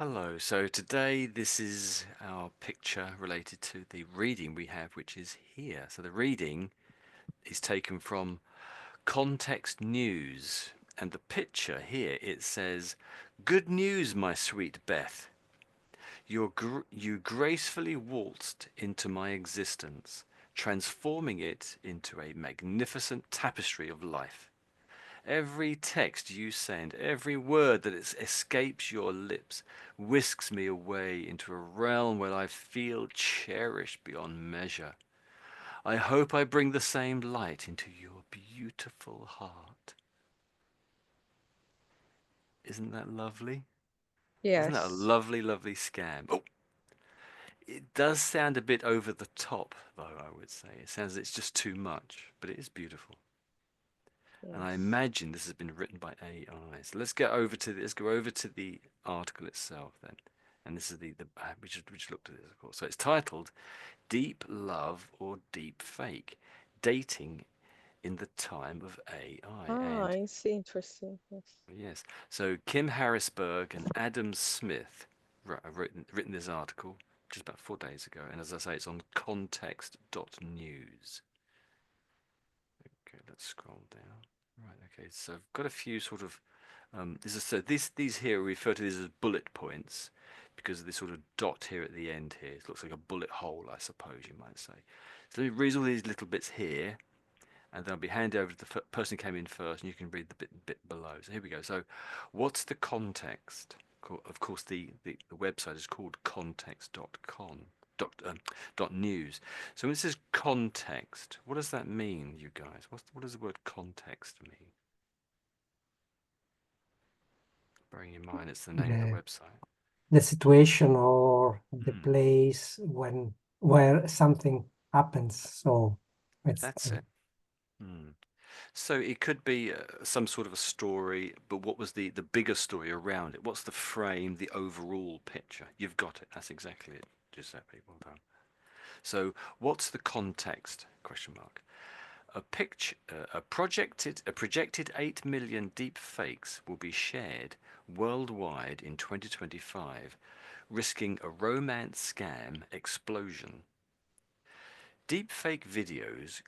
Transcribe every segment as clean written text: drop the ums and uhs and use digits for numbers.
Hello. So today this is our picture related to the reading we have, which is here. So the reading is taken from Context News, and the picture here it says, "Good news, my sweet Beth. You gracefully waltzed into my existence, transforming it into a magnificent tapestry of life. Every text you send, every word that escapes your lips, whisks me away into a realm where I feel cherished beyond measure. I hope I bring the same light into your beautiful heart." Isn't that lovely? Isn't that a Yes, lovely, lovely scam? Oh, it does sound a bit over the top, though, I would say. It sounds it's just too much, but it is beautiful. And I yes. imagine this has been written by AI. So let's go over to the article itself then. And this is the we just looked at this, of course. So it's titled "Deep Love or Deep Fake: Dating in the Time of AI." Ah, And I see. Interesting. Yes. yes, so Kim Harrisberg and Adam Smith written this article just about 4 days ago. And as I say, it's on context.news. Okay, let's scroll down. Right, okay, so I've got a few sort of these here refer to these as bullet points because of this sort of dot here at the end here. It looks like a bullet hole, I suppose you might say. So let me read all these little bits here, and then I'll be handed over to the person who came in first, and you can read the bit below. So here we go. So, what's the context? Of course, the website is called context.com. Dot news. So when it says context, what does that mean, you guys? What does the word context mean? Bearing in mind it's the name of the the website. the situation or the Hmm, place where something happens. So it's that's it. Hmm. So it could be some sort of a story, but what was the bigger story around it? What's the frame, the overall picture? You've got it. That's exactly it, Giuseppe. Well done. So what's the context? Question mark. A projected 8 million deep fakes will be shared worldwide in 2025, risking a romance scam explosion. Deepfake videos,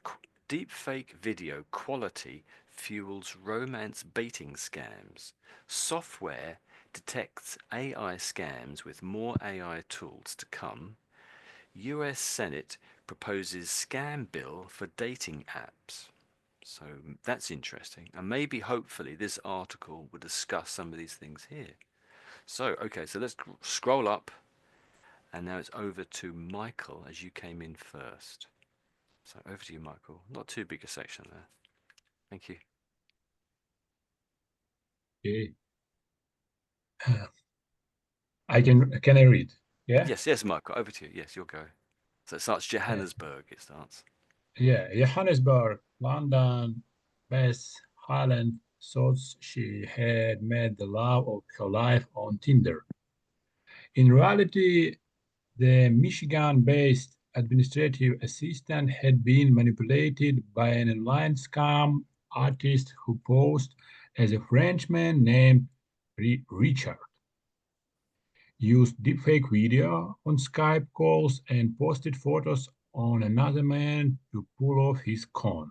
deepfake video quality fuels romance baiting scams. Software detects AI scams with more AI tools to come. US Senate proposes scam bill for dating apps. So that's interesting. And maybe, hopefully, this article will discuss some of these things here. So, okay, so let's scroll up. And now it's over to Michael as you came in first. So over to you, Michael. Not too big a section there. Thank you. Okay. Can I read? Yeah? Yes, yes, Michael. Over to you. Yes, you'll go. So it starts Uh, Johannesburg. It starts. yeah, Johannesburg, London, Beth Highland thought she had met the love of her life on Tinder. In reality, the Michigan-based administrative assistant had been manipulated by an online scam artist who posed as a Frenchman named Richard, used deepfake video on Skype calls, and posted photos on another man to pull off his con.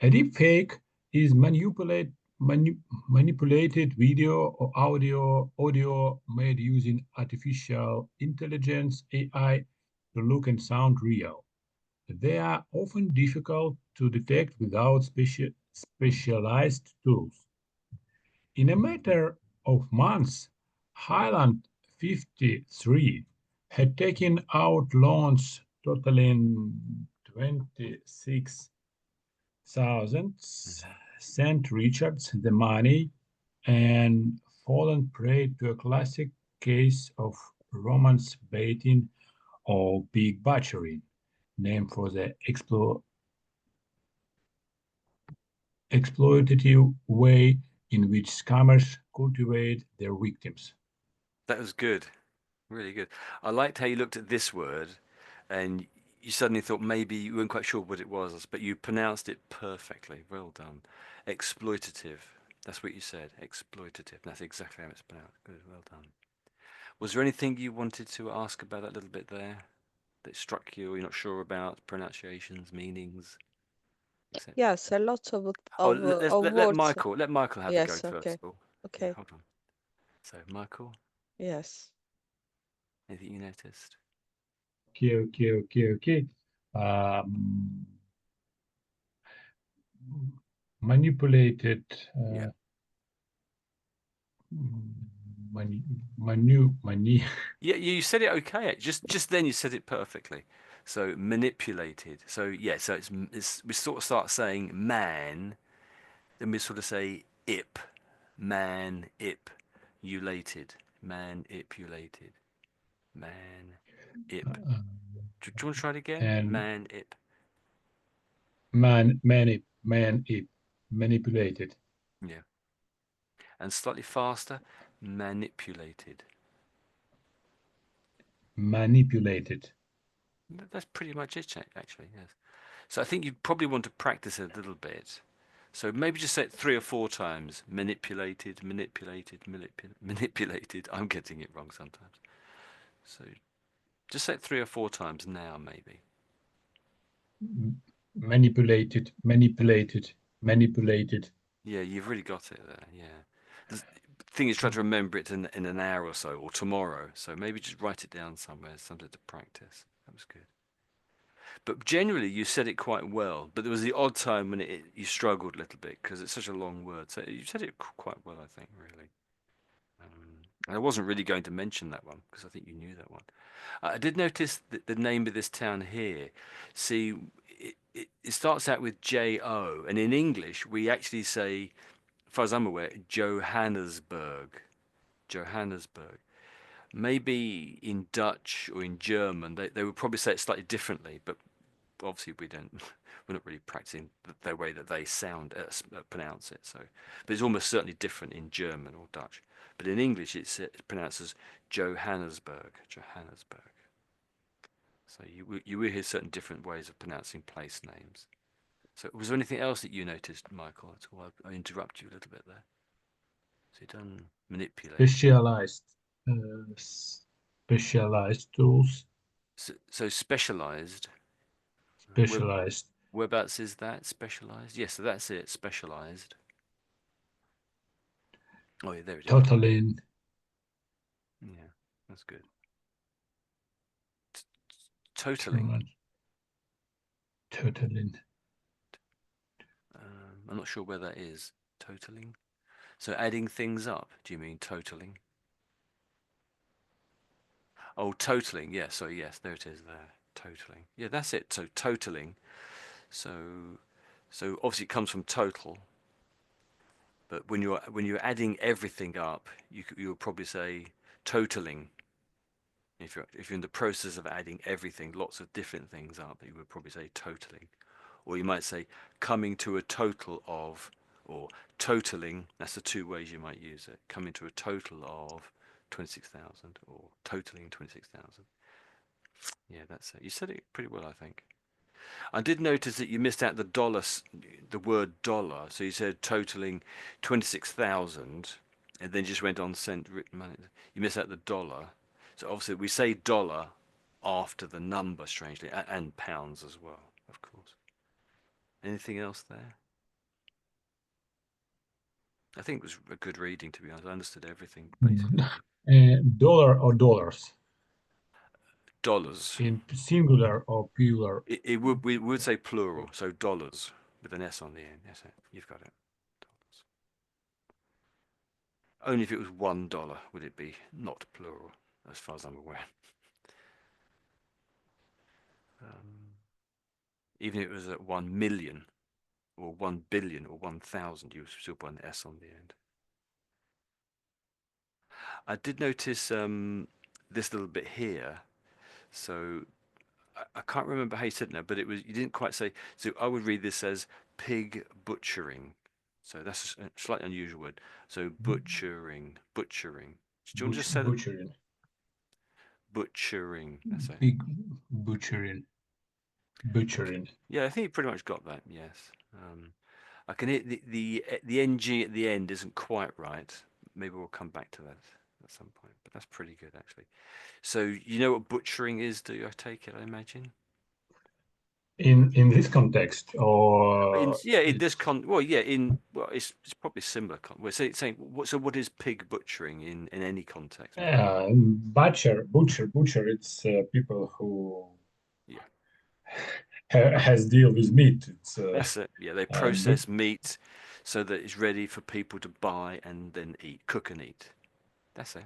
A deepfake is manipulated video or audio made using artificial intelligence AI to look and sound real. They are often difficult to detect without specialized tools. In a matter of months, Highland 53 had taken out loans totaling 26,000, Hmm. sent Richards the money, and fallen prey to a classic case of romance baiting or big butchering, named for the exploitative way in which scammers cultivate their victims. That was good. Really good. I liked how you looked at this word and you suddenly thought maybe you weren't quite sure what it was, but you pronounced it perfectly. Well done. Exploitative. That's what you said. Exploitative. That's exactly how it's pronounced. Good. Well done. Was there anything you wanted to ask about that little bit there that struck you, or you're not sure about pronunciations, meanings, etc.? Yes, a lot of Oh, of words. Let Michael have a go Yes, first okay. of all. Yeah, Okay. hold on. So, Michael, Yes. anything you noticed? Okay. Um, Manipulated, Yeah. manu, manu. Yeah, you said it okay. Just then you said it perfectly. So manipulated. So yeah, so it's we sort of start saying man, then we sort of say ip, man ip, ulated, man ipulated, man ip. Do you want to try it again? And Man ip. manipulated, Yeah, and slightly faster, manipulated. manipulated. That's pretty much it, actually. Yes. So I think you probably want to practice it a little bit. So maybe just say it 3 or 4 times. Manipulated, manipulated, manipulated. I'm getting it wrong sometimes. So just say it 3 or 4 times now, maybe. Manipulated. Yeah, you've really got it there. Yeah. The thing is, try to remember it in an hour or so, or tomorrow. So maybe just write it down somewhere, something to practice. That was good. But generally, you said it quite well. But there was the odd time when you struggled a little bit because it's such a long word. So you said it quite well, I think, really. And I wasn't really going to mention that one because I think you knew that one. I did notice that the name of this town here. See, it starts out with J-O, and in English we actually say, as far as I'm aware, Johannesburg. Johannesburg. Maybe in Dutch or in German, they would probably say it slightly differently, but obviously we don't. We're not really practicing the way that they sound, pronounce it. So, but it's almost certainly different in German or Dutch. But in English, it's pronounced as Johannesburg. Johannesburg. So you will hear certain different ways of pronouncing place names. So was there anything else that you noticed, Michael? At all? I interrupt you a little bit there. So you done manipulate. Specialized, specialized tools, So specialized. Where specialized, whereabouts is that specialized? Yes, so that's it. Specialized. Oh yeah, there it is. totaling, Yeah, that's good. Totaling. totaling, I'm not sure where that is. Totaling. So adding things up. Do you mean totaling? Oh, totaling. Yeah. So yes, there it is. There. Totaling. Yeah, that's it. So totaling. So obviously it comes from total. But when you're adding everything up, you'll probably say totaling. If you're in the process of adding everything, lots of different things up, you would probably say totaling. Or you might say coming to a total of, or totaling. That's the 2 ways you might use it. Coming to a total of 26,000 or totaling 26,000. Yeah, that's it. You said it pretty well, I think. I did notice that you missed out the word dollar. So you said totaling 26,000 and then just went on cent written money. You missed out the dollar. So obviously we say dollar after the number, strangely, and pounds as well, of course. Anything else there? I think it was a good reading, to be honest. I understood everything, basically. I think. dollar or dollars Dollars. in singular or plural. We would say plural, so dollars with an S on the end. Yes, you've got it. Dollars. Only if it was $1 would it be not plural, as far as I'm aware. Even if it was at 1 million or 1 billion or 1,000, you would still put an S on the end. I did notice this little bit here. So I can't remember how you said it now, but you didn't quite say. So I would read this as pig butchering. So that's a slightly unusual word. So butchering. Do you want to just say the Butchering, butchering? That's it. big butchering, butchering. Yeah, I think you pretty much got that. Yes. I can hear the ng at the end isn't quite right. Maybe we'll come back to that at some point. But that's pretty good actually. So you know what butchering is, do you? I take it, I imagine. In this context, In, or yeah, in this it's con, well, yeah, in well, it's probably similar. We're saying what? So what is pig butchering in any context, Michael? butcher. It's people who Yeah, has deal with meat. It's that's it. Yeah, they but process meat so that it's ready for people to buy and then eat, cook and eat. That's it.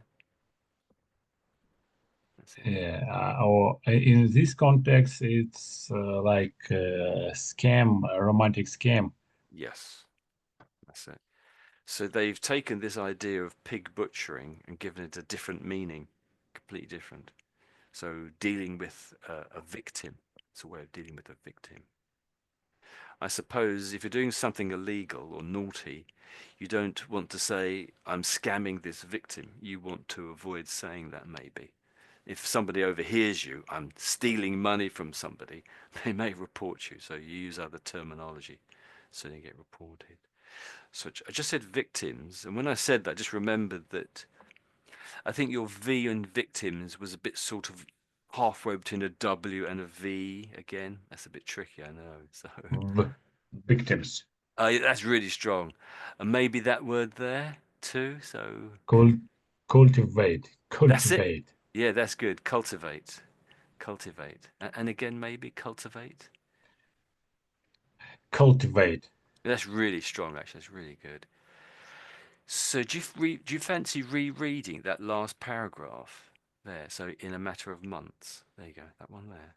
That's it. yeah, or in this context, it's like a scam, a romantic scam. Yes, that's it. So they've taken this idea of pig butchering and given it a different meaning, completely different. So dealing with a victim, it's a way of dealing with a victim. I suppose if you're doing something illegal or naughty, you don't want to say, I'm scamming this victim. You want to avoid saying that maybe. If somebody overhears you, I'm stealing money from somebody, they may report you. So you use other terminology so you get reported. So I just said victims. And when I said that, I just remembered that I think your V in victims was a bit sort of halfway between a W and a V again. That's a bit tricky, I know. So v- Victims. that's really strong. And maybe that word there too. So Cul cultivate, that's it. cultivate, Yeah, that's good. Cultivate. Cultivate. And again, maybe cultivate. cultivate. That's really strong, actually. That's really good. So do you fancy rereading that last paragraph there? So in a matter of months. There you go. That one there.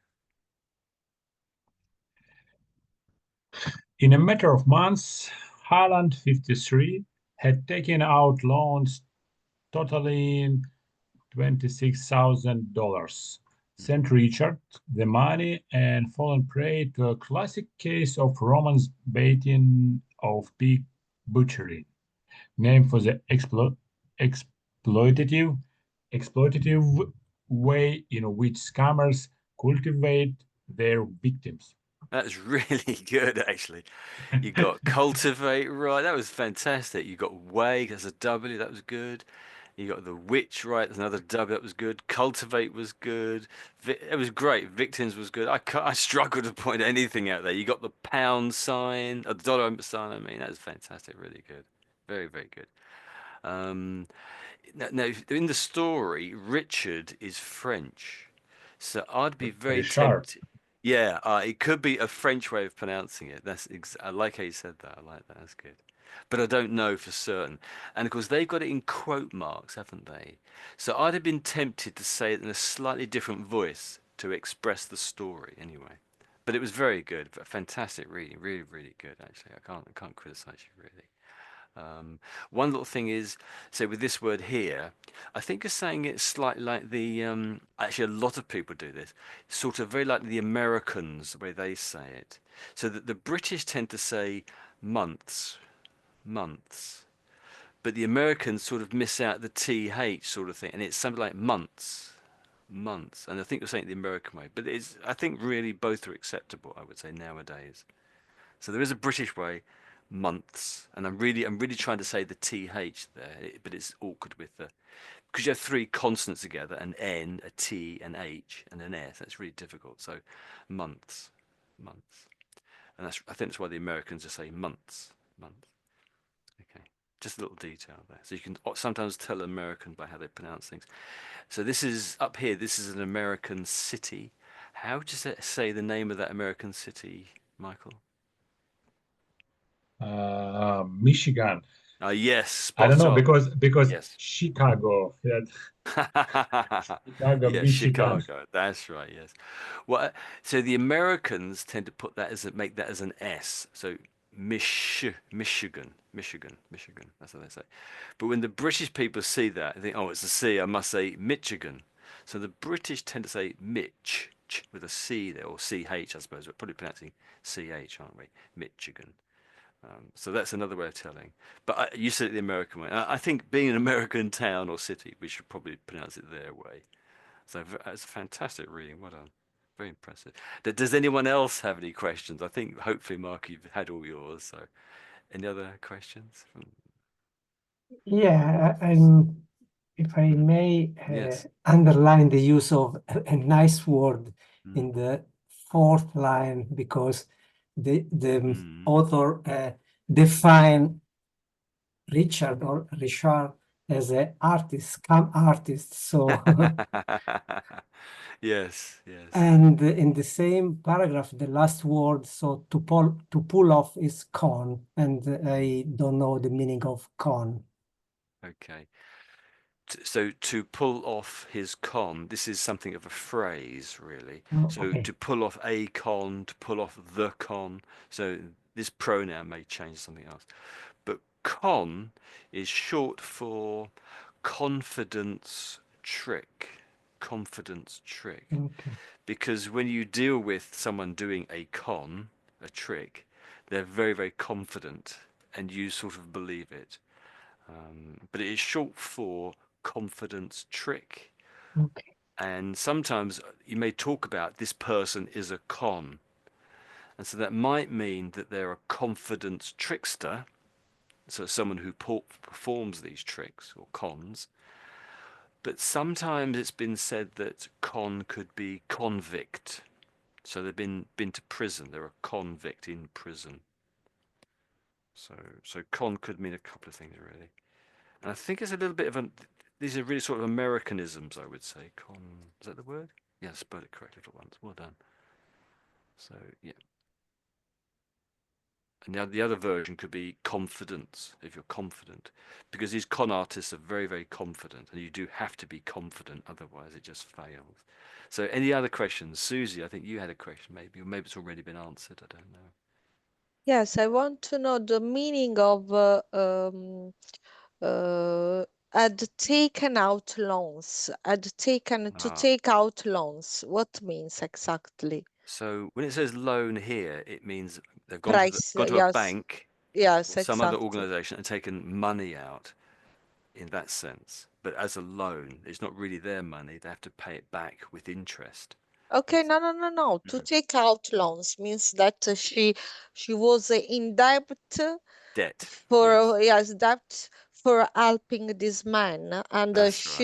In a matter of months, Highland 53 had taken out loans totaling $26,000, Mhm. sent Richard the money, and fallen prey to a classic case of Romans baiting of pig butchery, named for the exploitative exploitative way in which scammers cultivate their victims. That's really good, actually. You got cultivate right. That was fantastic. You got way. That's a W. That was good. You got the witch right. That's another W. That was good. Cultivate was good. It was great. Victims was good. I struggled to point anything out there. You got the pound sign, the dollar sign. I mean, that was fantastic. Really good. Very, very good. Um, now, in the story, Richard is French, so I'd be very Very sharp. tempted. Yeah, it could be a French way of pronouncing it. I like how you said that. I like that. That's good. But I don't know for certain. And of course, they've got it in quote marks, haven't they? So I'd have been tempted to say it in a slightly different voice to express the story anyway. But it was very good, fantastic reading, really, really good actually. I can't criticize you really. One little thing is, so with this word here, I think you're saying it's slightly like actually a lot of people do this, sort of very like the Americans, the way they say it. So that the British tend to say months, months, but the Americans sort of miss out the TH sort of thing, and it's something like months, months. And I think you're saying it the American way, but I think really both are acceptable, I would say nowadays. So there is a British way, months, and I'm really trying to say the th there, but it's awkward with the because you have three consonants together, an n, a t, an h, and an s. That's really difficult. So months, months, and I think that's why the Americans just say months, months. Okay, just a little detail there, so you can sometimes tell an American by how they pronounce things. So this is up here. This is an American city. How would you say the name of that American city, Michael? Michigan. Yes, I don't spot know on. because Yes. Chicago, yeah, Chicago, Yeah, Michigan. Chicago. That's right. Yes. Well, so the Americans tend to put that make that as an S. So Michigan, Michigan, Michigan. That's what they say. But when the British people see that, they think, oh, it's a C. I must say Michigan. So the British tend to say Mitch with a C there, or CH, I suppose. We're probably pronouncing CH, aren't we? Michigan. So that's another way of telling. But you said it the American way. I think being an American town or city, we should probably pronounce it their way. So it's a fantastic reading. Well done. Very impressive. Does anyone else have any questions? I think hopefully, Mark, you've had all yours. So Any other questions? Yeah, if I may Yes. underline the use of a nice word Mm. in the fourth line, because the author define Richard or Richard as an artist, scam artist. So, Yes, yes. and in the same paragraph, the last word, so to pull off is con, and I don't know the meaning of con. Okay. So to pull off his con, this is something of a phrase, really. Oh, So okay. to pull off a con, to pull off the con. So this pronoun may change something else. But con is short for confidence trick. Confidence trick. Okay. Because when you deal with someone doing a con, a trick, they're very, very confident and you sort of believe it. But it is short for confidence trick. Okay. And sometimes you may talk about this person is a con. And so that might mean that they're a confidence trickster. So someone who performs these tricks or cons. But sometimes it's been said that con could be convict. So they've been to prison. They're a convict in prison. So con could mean a couple of things really. And I think it's a little bit of these are really sort of Americanisms, I would say. Is that the word? Yeah, I spelled it correct, little ones. Well done. So, yeah. And now the other version could be confidence, if you're confident. Because these con artists are very, very confident, and you do have to be confident, otherwise it just fails. So any other questions? Susie, I think you had a question maybe, or maybe it's already been answered, I don't know. Yes, I want to know the meaning of had taken out loans. Had taken to Ah, take out loans. What means exactly? so when it says loan here, it means they've Price, gone to a yes, bank yes, or some other exactly. organization and taken money out in that sense. But as a loan, it's not really their money. They have to pay it back with interest. Okay, That's no, no, no, no. To mm, take out loans means that she was in debt debt. for Yes, yes, debt for helping this man, and that's right. Yeah.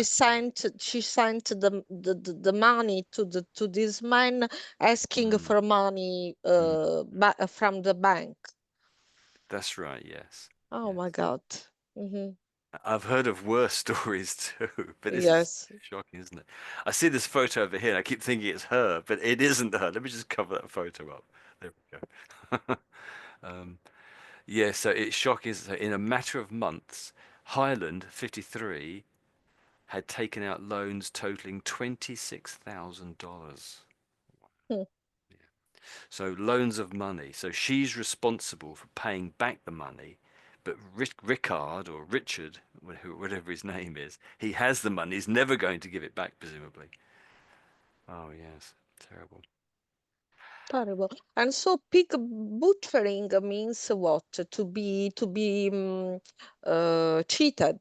she sent the money to this man asking Mm, for money mm, from the bank. that's right. Yes, Oh yes. my God. Hmm. I've heard of worse stories too, but this is Yes. shocking, isn't it? I see this photo over here, and I keep thinking it's her, but it isn't her. Let me just cover that photo up. There we go. um, yeah, so it's shocking. So in a matter of months, Highland 53 had taken out loans totaling $26,000. Hmm. So loans of money. So she's responsible for paying back the money, but Rickard or Richard, whatever his name is, he has the money. He's never going to give it back, presumably. Oh yes, terrible. Terrible. And so pig butchering means what? To be cheated.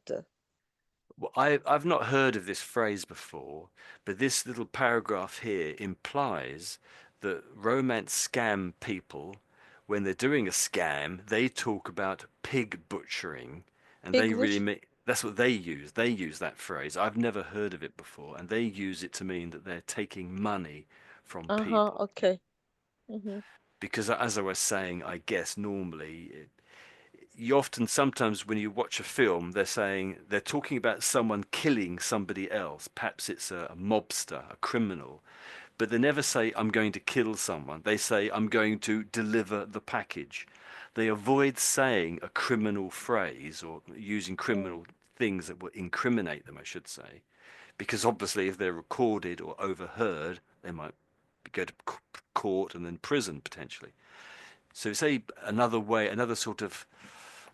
Well, I've not heard of this phrase before, but this little paragraph here implies that romance scam people, when they're doing a scam, they talk about pig butchering, and Pig they really butch. mean that's what they use. They use that phrase. I've never heard of it before, and they use it to mean that they're taking money from Uh-huh. people. Okay. Hmm. Because as I was saying, I guess normally you often sometimes when you watch a film they're talking about someone killing somebody else, perhaps it's a mobster, a criminal, but they never say I'm going to kill someone. They say I'm going to deliver the package. They avoid saying a criminal phrase or using criminal things that will incriminate them, I should say, because obviously if they're recorded or overheard they might go to court and then prison potentially. So say another way, another sort of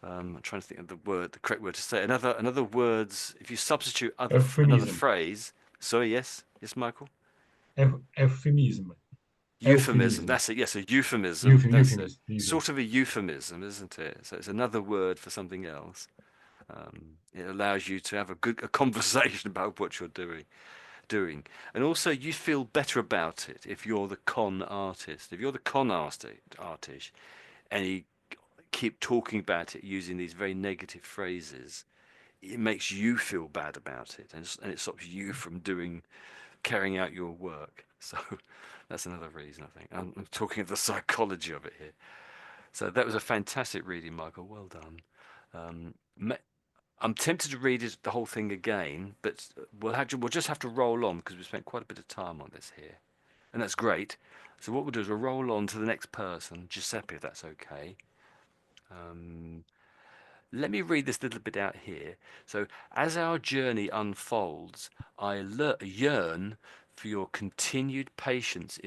I'm trying to think of the correct word to say. Another words. If you substitute another Euphemism. phrase. Sorry, yes, Michael. Euphemism. Euphemism. Euphemism. That's it. Yes, a euphemism. That's it. Euphemism. Euphemism. Sort of a euphemism, isn't it? So it's another word for something else. It allows you to have a conversation about what you're doing, and also you feel better about it if you're the con artist. If you're the con artist, and he keep talking about it using these very negative phrases, it makes you feel bad about it, and it stops you from carrying out your work. So that's another reason, I think. I'm talking of the psychology of it here. So that was a fantastic reading, Michael. Well done. I'm tempted to read the whole thing again, but we'll just have to roll on because we spent quite a bit of time on this here, and that's great. So what we'll do is we'll roll on to the next person, Giuseppe, if that's okay. Let me read this little bit out here. So, as our journey unfolds, I yearn for your continued patience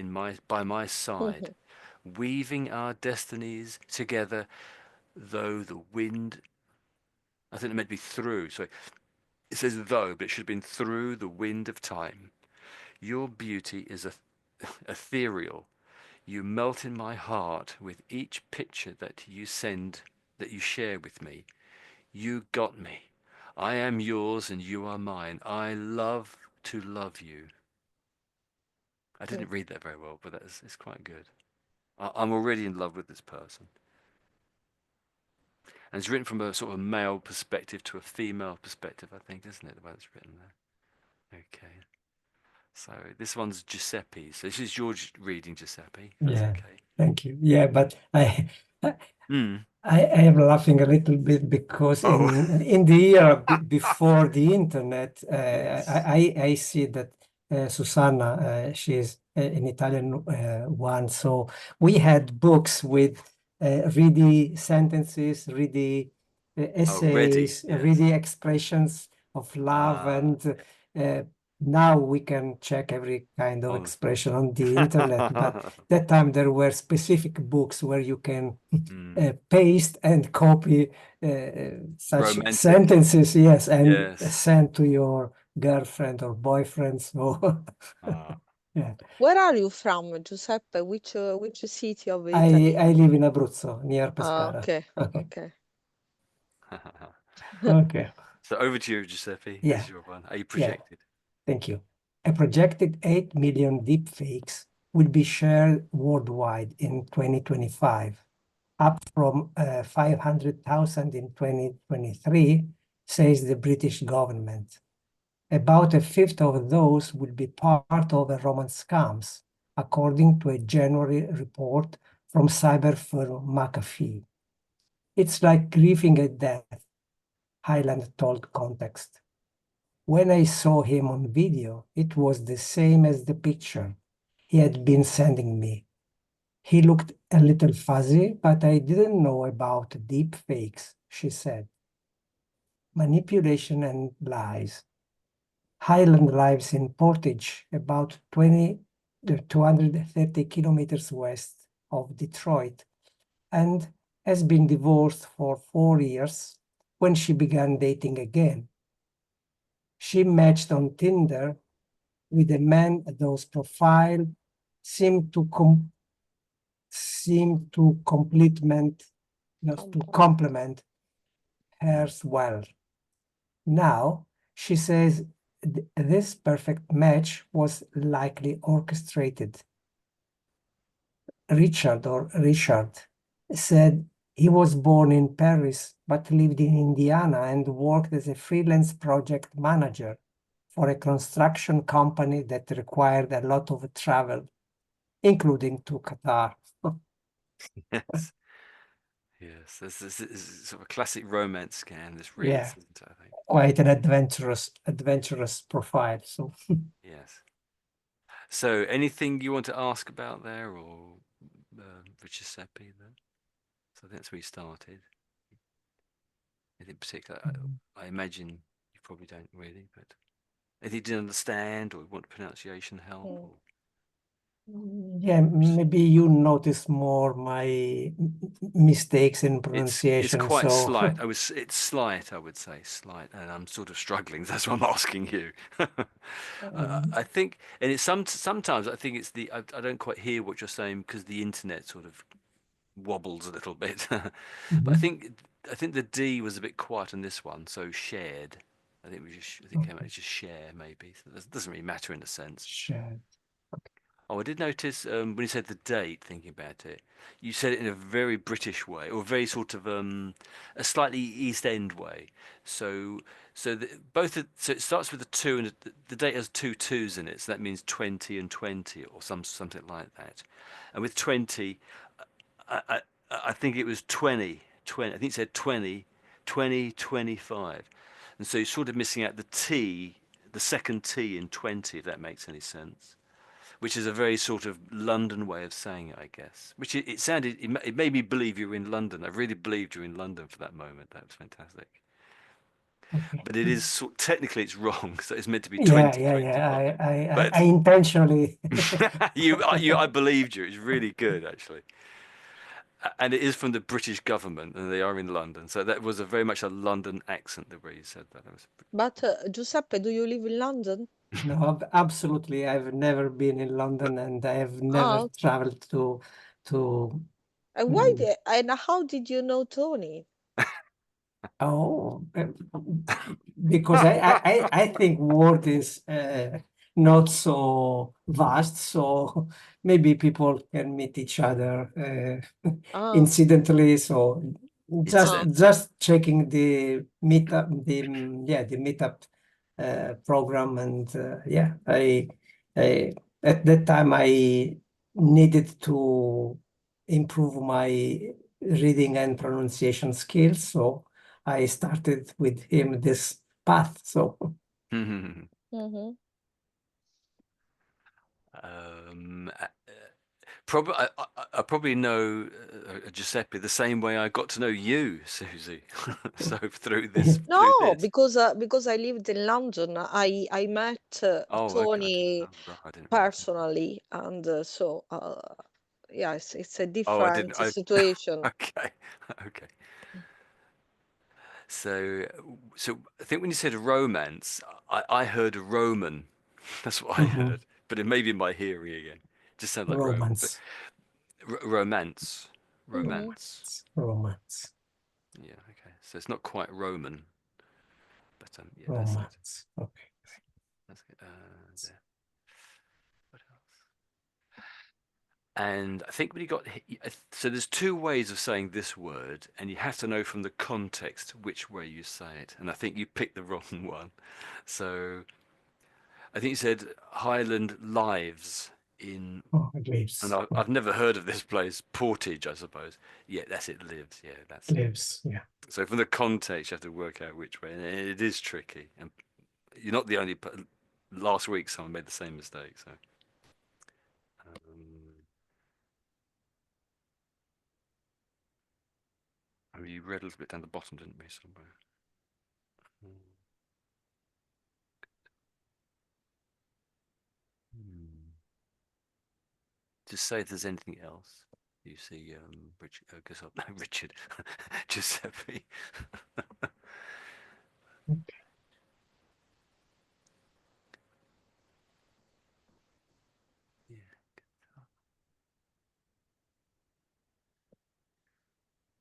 by my side, weaving our destinies together, though the wind. I think it meant to be through. So it says though, but it should have been through the wind of time. Your beauty is ethereal. You melt in my heart with each picture that you share with me. You got me. I am yours and you are mine. I love to love you. I didn't read that very well, but it's quite good. I'm already in love with this person. And it's written from a sort of male perspective to a female perspective, I think, isn't it, the way it's written there? Okay. So this one's Giuseppe. So this is George reading Giuseppe. That's Yeah, okay. thank you. Yeah, but I Mm. I am laughing a little bit because Oh, in the year before the internet, yes. I see that Susanna, she's an Italian one, so we had books with ready sentences, ready Oh, ready. essays, Yes. ready expressions of love, Ah. and now we can check every kind of On the expression on the internet. But that time there were specific books where you can paste and copy such Romantic. sentences, yes, and Yes. send to your girlfriend or boyfriend. So, Ah. yeah, Where are you from, Giuseppe? Which city of Italy? I live in Abruzzo near Ah, Pescara. okay, Okay, okay. okay, So over to you, Giuseppe. This yeah, is your one. Are you yeah. projected? Thank you. A projected 8 million deepfakes will be shared worldwide in 2025, up from 500,000 in 2023, says the British government. About a fifth of those will be part of a romance scams, according to a January report from cyber firm McAfee. It's like grieving a death, Highland told Context. When I saw him on video, it was the same as the picture he had been sending me. He looked a little fuzzy, but I didn't know about deep fakes, she said. Manipulation and lies. Highland lives in Portage, about 230 kilometers west of Detroit, and has been divorced for 4 years when she began dating again. She matched on Tinder with a man whose profile seemed to complement Compliment. hers well. Now, she says this perfect match was likely orchestrated. Richard said he was born in Paris but lived in Indiana and worked as a freelance project manager for a construction company that required a lot of travel, including to Qatar. Yes. Yes. This is sort of a classic romance scam. This reads, Yeah, isn't it, I think? quite an adventurous profile. So Yes. So anything you want to ask about there or Giuseppe there? So I think that's where you started. Anything particular? I imagine you probably don't really, but anything you didn't understand or want pronunciation help Mm. or yeah, maybe you notice more my mistakes in it's pronunciation. quite So slight. It's slight, I would say, slight, and I'm sort of struggling. That's why I'm asking you. I think, and it's sometimes I think it's I don't quite hear what you're saying because the internet sort of wobbles a little bit. But Mhm. I think the D was a bit quiet on this one, so shared. I think it came out as just share maybe. So it doesn't really matter in a sense. Sure. Oh, I did notice when you said the date, thinking about it, you said it in a very British way, or very sort of a slightly East End way. So, so it starts with a two, and the date has two twos in it, so that means 20 and 20, or something like that. And with 20, I, I, I think it was 20, 20. I think it said 20, 20, 25. And so you're sort of missing out the T, the second T in 20, if that makes any sense, which is a very sort of London way of saying it, I guess. Which it sounded, it made me believe you were in London. I really believed you were in London for that moment. That was fantastic. Okay. But it is technically it's wrong, so it's meant to be Yeah, 20, yeah, yeah. 25. I But intentionally. I believed you. It's really good, actually. And it is from the British government, and they are in London. So that was a very much a London accent the way you said that. That was. But Giuseppe, do you live in London? No, absolutely. I've never been in London, and I have never Oh, traveled to. and mm, and how did you know Tony? Oh, because I think world is not so vast, so maybe people can meet each other Oh, incidentally. So oh, just checking the meetup, the meetup program, and yeah, I at that time I needed to improve my reading and pronunciation skills, so I started with him this path. So mm-hmm. um, Probably, I probably know Giuseppe the same way I got to know you, Susie. So through No, this. because I lived in London, I met Oh, okay. Tony Oh, right, I didn't realize that. personally, and so yeah, it's a Oh, I different didn't. situation. Okay, okay. So, so I think when you said romance, I heard Roman. That's what I mhm, heard. But it may be my hearing again. Just sounds like Roman. But romance, romance, Mm-hmm. romance. romance, Yeah. Okay. So it's not quite Roman, but yeah, that's it. romance. Okay. That's good. There. What else? And I think when you got so there's two ways of saying this word, and you have to know from the context which way you say it. And I think you picked the wrong one. So I think you said Highland Lives in, Oh, and lives, I've never heard of this place, Portage, I suppose. Yeah, that's it. Lives. Yeah, that's it. lives. Yeah. So from the context, you have to work out which way, and it is tricky. And you're not the only. Last week, someone made the same mistake. So. Um, you read a little bit down the bottom, didn't we, somewhere? Hmm. Just say if there's anything else. You see, Richard, no, Richard, Giuseppe. Yeah.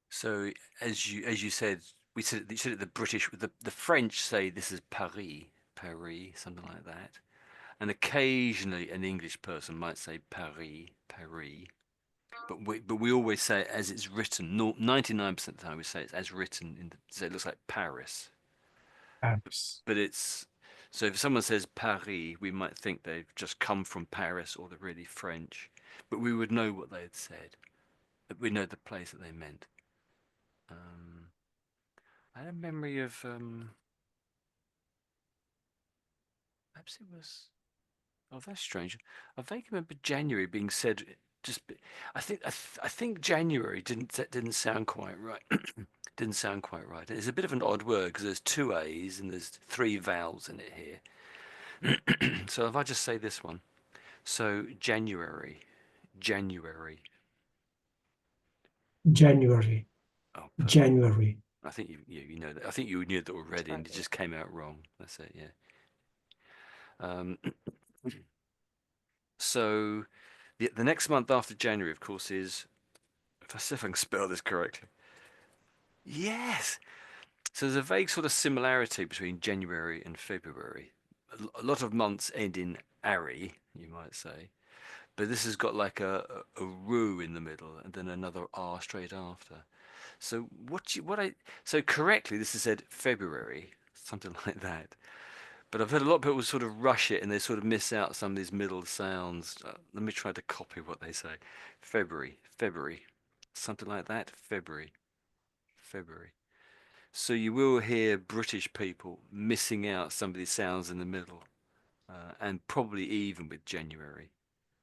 So as you said, you said it the British, the French say this is Paris, Paris, something like that, and occasionally an English person might say Paris, Paris. But we always say it as it's written. 99% of the time we say it's as written so it looks like Paris. Paris. But it's so if someone says Paris, we might think they've just come from Paris or they're really French. But we would know what they had said. We know the place that they meant. Um, I had a memory of perhaps it was. Oh, that's strange. I vaguely remember January being said. I think January didn't sound quite right. Didn't sound quite right. It's a bit of an odd word because there's two A's and there's three vowels in it here. So if I just say this one, so January, January. January. Oh, perfect. January. I think you know that. I think you knew that already, and it just came out wrong. That's it. Yeah. Um, so the next month after January, of course, is if I see if I can spell this correctly. Yes. So there's a vague sort of similarity between January and February. A lot of months end in "ary," you might say, but this has got like a roo in the middle and then another R straight after. So so correctly this is said February, something like that. But I've heard a lot of people sort of rush it and they sort of miss out some of these middle sounds. Let me try to copy what they say. February, something like that. February. So you will hear British people missing out some of these sounds in the middle, and probably even with January.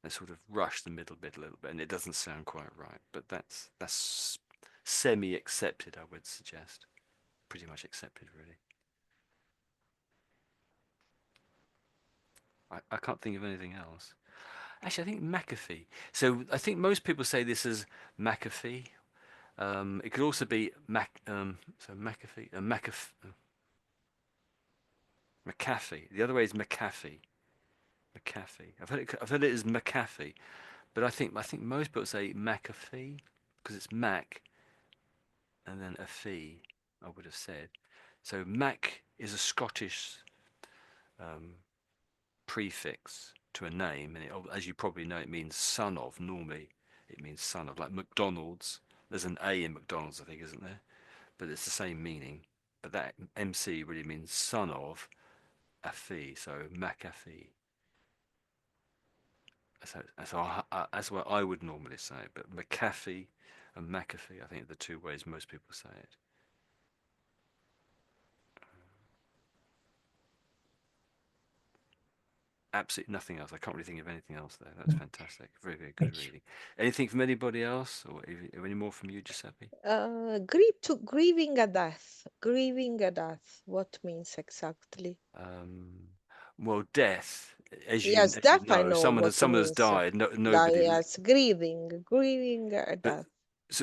They sort of rush the middle bit a little bit, and it doesn't sound quite right. But that's semi-accepted, I would suggest. Pretty much accepted, really. I can't think of anything else. Actually, I think McAfee. So I think most people say this as McAfee. It could also be so McAfee, McAfee. The other way is McAfee. McAfee. I've heard it as McAfee, but I think most people say McAfee because it's Mac and then a fee. I would have said. So Mac is a Scottish um, prefix to a name, and as you probably know, it means son of. Normally, it means son of, like McDonald's. There's an A in McDonald's, I think, isn't there? But it's the same meaning. But that MC really means son of a fee, so McAfee. That's what I would normally say. But McAfee and McAfee, I think, are the two ways most people say it. Absolutely nothing else. I can't really think of anything else there. That's fantastic. Very, very good Which reading. Anything from anybody else, or any more from you, Giuseppe? Grieving a death. Grieving a death. What means exactly? Um, well, death, Yes, as you death I know, know what someone has means. died. No, That nobody. yes, grieving a But death.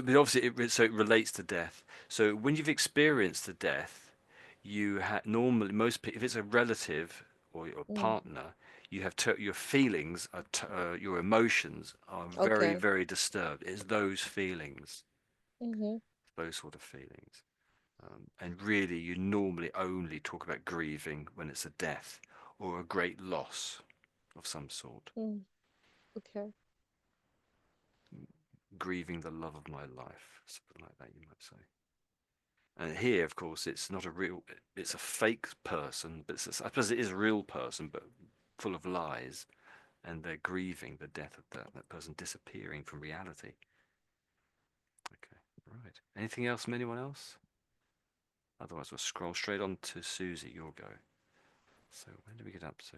but obviously so it relates to death. So when you've experienced the death, normally if it's a relative or your Mm, partner, you have your feelings your emotions are very, okay. very disturbed. It's those feelings, Mm-hmm. those sort of feelings. And really, you normally only talk about grieving when it's a death or a great loss of some sort. Mm, okay. Grieving the love of my life, something like that, you might say. And here, of course, it's a fake person, but I suppose it is a real person, but full of lies, and they're grieving the death of that person disappearing from reality. Okay, right. Anything else from anyone else? Otherwise, we'll scroll straight on to Susie, your go. So, when do we get up to?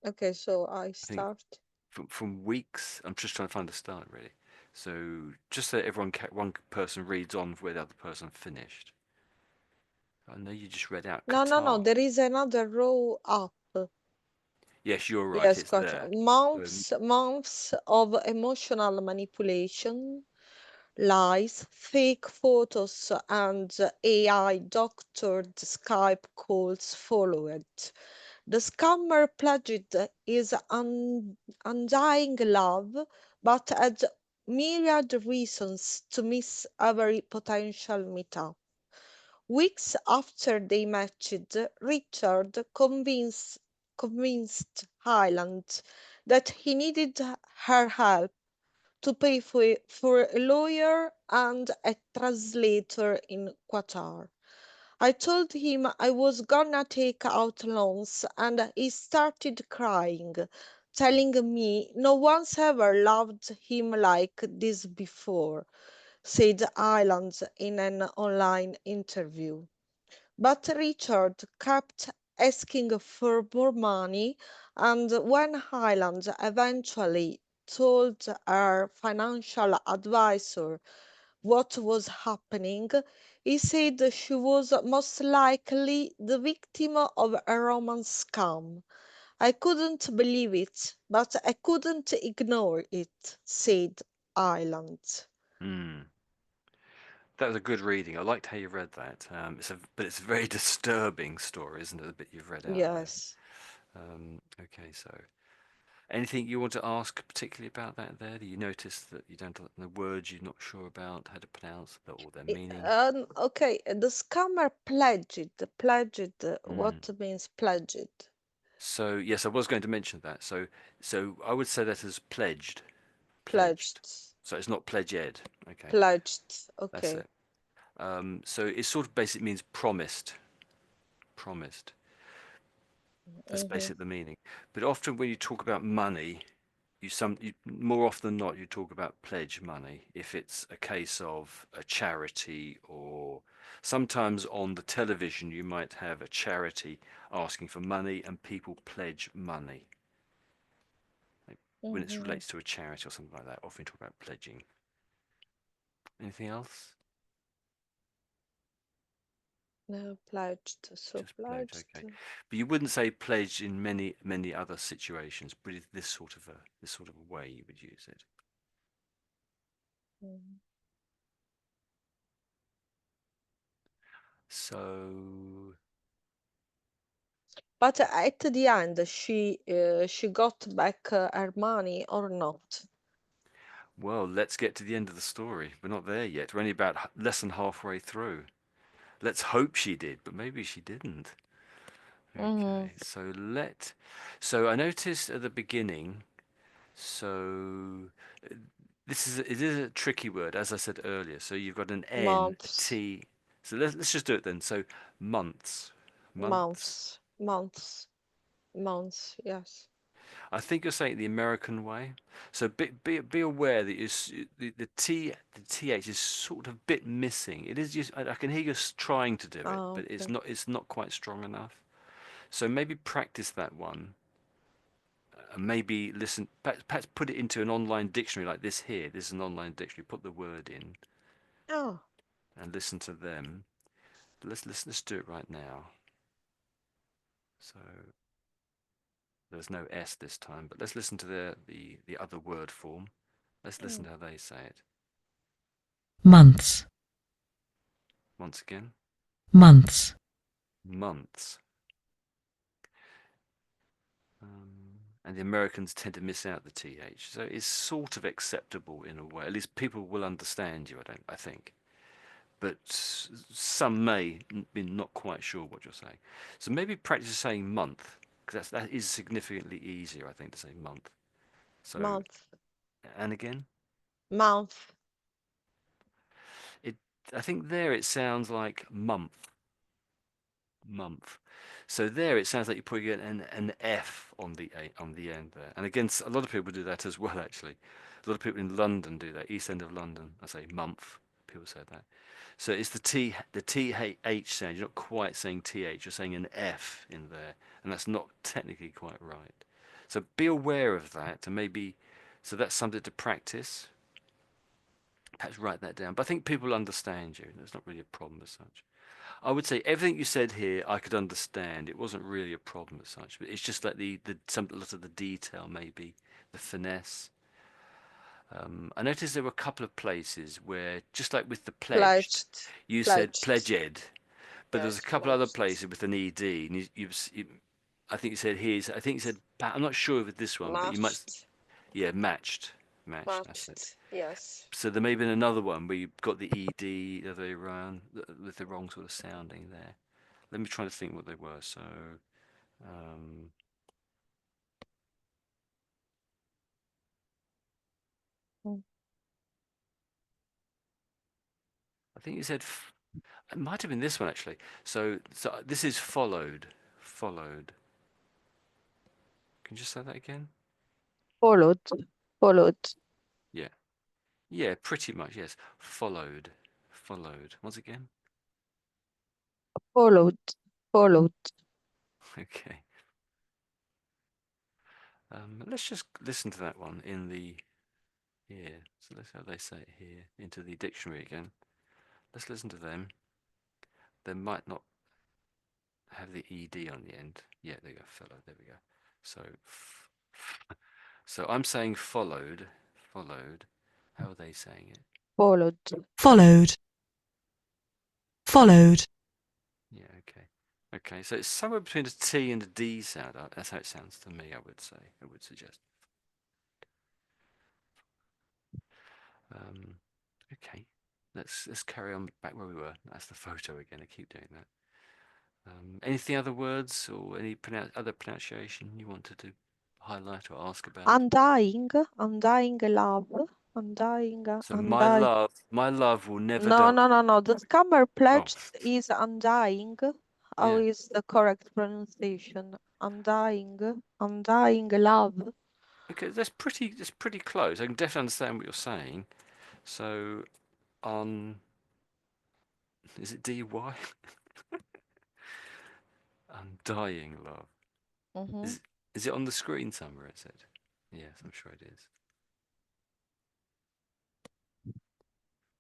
Okay, so I I think start. from weeks, I'm just trying to find the start, really. So, just so one person reads on where the other person finished. I know you just read out No, no, no. Qatar. There is another row up. Yes, you're right. Yes, It's gotcha. there. So, Months of emotional manipulation, lies, fake photos, and AI doctored Skype calls followed. The scammer pledged his undying love, but had myriad reasons to miss every potential meetup. Weeks after they matched, Richard convinced Highland that he needed her help to pay for a lawyer and a translator in Qatar. I told him I was gonna take out loans and he started crying, telling me no one's ever loved him like this before, said Ireland in an online interview. But Richard kept asking for more money, and when Highland eventually told her financial advisor what was happening, he said she was most likely the victim of a romance scam. I couldn't believe it, but I couldn't ignore it, said Ireland. hmm. That was a good reading. I liked how you read that. But it's a very disturbing story, isn't it? The bit you've read out there. Yes. Okay, so Anything you want to ask particularly about that there? That you notice that you don't the words you're not sure about how to pronounce or their meaning? Okay, the scammer pledged. Pledged. Mm. What means pledged? So yes, I was going to mention that. So I would say that as pledged, pledged. Pledged. So it's not pledged. Okay, Pledged. that's Okay. it. So it sort of basically means promised, promised. That's Mm-hmm. basically the meaning. But often when you talk about money, more often than not you talk about pledge money if it's a case of a charity, or sometimes on the television you might have a charity asking for money and people pledge money. Like, when it Mm-hmm. relates to a charity or something like that, often talk about pledging. Anything else? No, pledged. So Just pledge, pledged. okay. But you wouldn't say pledge in many other situations, but it's this sort of a way you would use it. Mm. So But at the end, she got back her money or not? well, let's get to the end of the story. We're not there yet. We're only about less than halfway through. Let's hope she did, but maybe she didn't. Mm-hmm. Okay, so I noticed at the beginning, so uh, it is a tricky word, as I said earlier. So you've got an N, a Months. T. So let's just do it then. So months, months. Months. Months. Months. Yes. I think you're saying it the American way. So be aware that the th is sort of bit missing. It is just I can hear you trying to do it, Ah, but okay. it's not quite strong enough. So maybe practice that one, and maybe listen. Perhaps put it into an online dictionary like this here. This is an online dictionary. Put the word in Oh. and listen to them. Let's do it right now. So there's no S this time, but let's listen to the other word form. Let's listen Mm. to how they say it months, once again. months, Months. And the Americans tend to miss out the th, so it's sort of acceptable in a way. At least people will understand you. I think, but some may be not quite sure what you're saying. So maybe practice saying month, because that is significantly easier, I think, to say month. So, Month. and again, Month. it. I think there it sounds like month. Month. So there it sounds like you're putting an F on the end there. And again, a lot of people do that as well, actually. A lot of people in London do that. East End of London, I say month. People say that. So it's the TH sound. You're not quite saying TH. You're saying an F in there, and that's not technically quite right. So be aware of that, and maybe so that's something to practice. Perhaps write that down. But I think people understand you. It's not really a problem as such. I would say everything you said here I could understand. It wasn't really a problem as such, but it's just like a lot of the detail, maybe the finesse. I noticed there were a couple of places where, just like with the pledged, Pledged. you said Pledged. pledged, but there's a Yes, couple other pledged. places with an ed, and I think you said here's. I think you said. I'm not sure with this one, but you might. Matched. Yeah, matched, matched. That's it. Matched. Yes. So there may have been another one where you got the ed the other way around with the wrong sort of sounding there. Let me try to think what they were. So, um, Mm. I think you said it might have been this one actually. So this is followed, followed. Can you just say that again? Followed. Followed. Yeah, yeah, pretty much. Yes, followed, followed. Once again. Followed. Followed. Okay. Let's just listen to that one in the here. So that's how they say it here into the dictionary again. Let's listen to them. They might not have the ed on the end. Yeah, there you go, fellow. There we go. So, so I'm saying followed, followed. How are they saying it? Followed. followed, followed, Yeah, okay. Okay, so it's somewhere between a T and a D sound. That's how it sounds to me, I would say. I would suggest. Um, okay, let's carry on back where we were. That's the photo again. I keep doing that. Anything other words or any other pronunciation you wanted to highlight or ask about? Undying love, So undying. my love will never No, die. no, no, no. The scammer Oh, pledge is undying. How yeah. is the correct pronunciation? Undying love. Okay, that's pretty close. I can definitely understand what you're saying. So on, is it DY? Undying love. Mm-hmm. Is is it on the screen somewhere? Is it? Yes, I'm sure it is.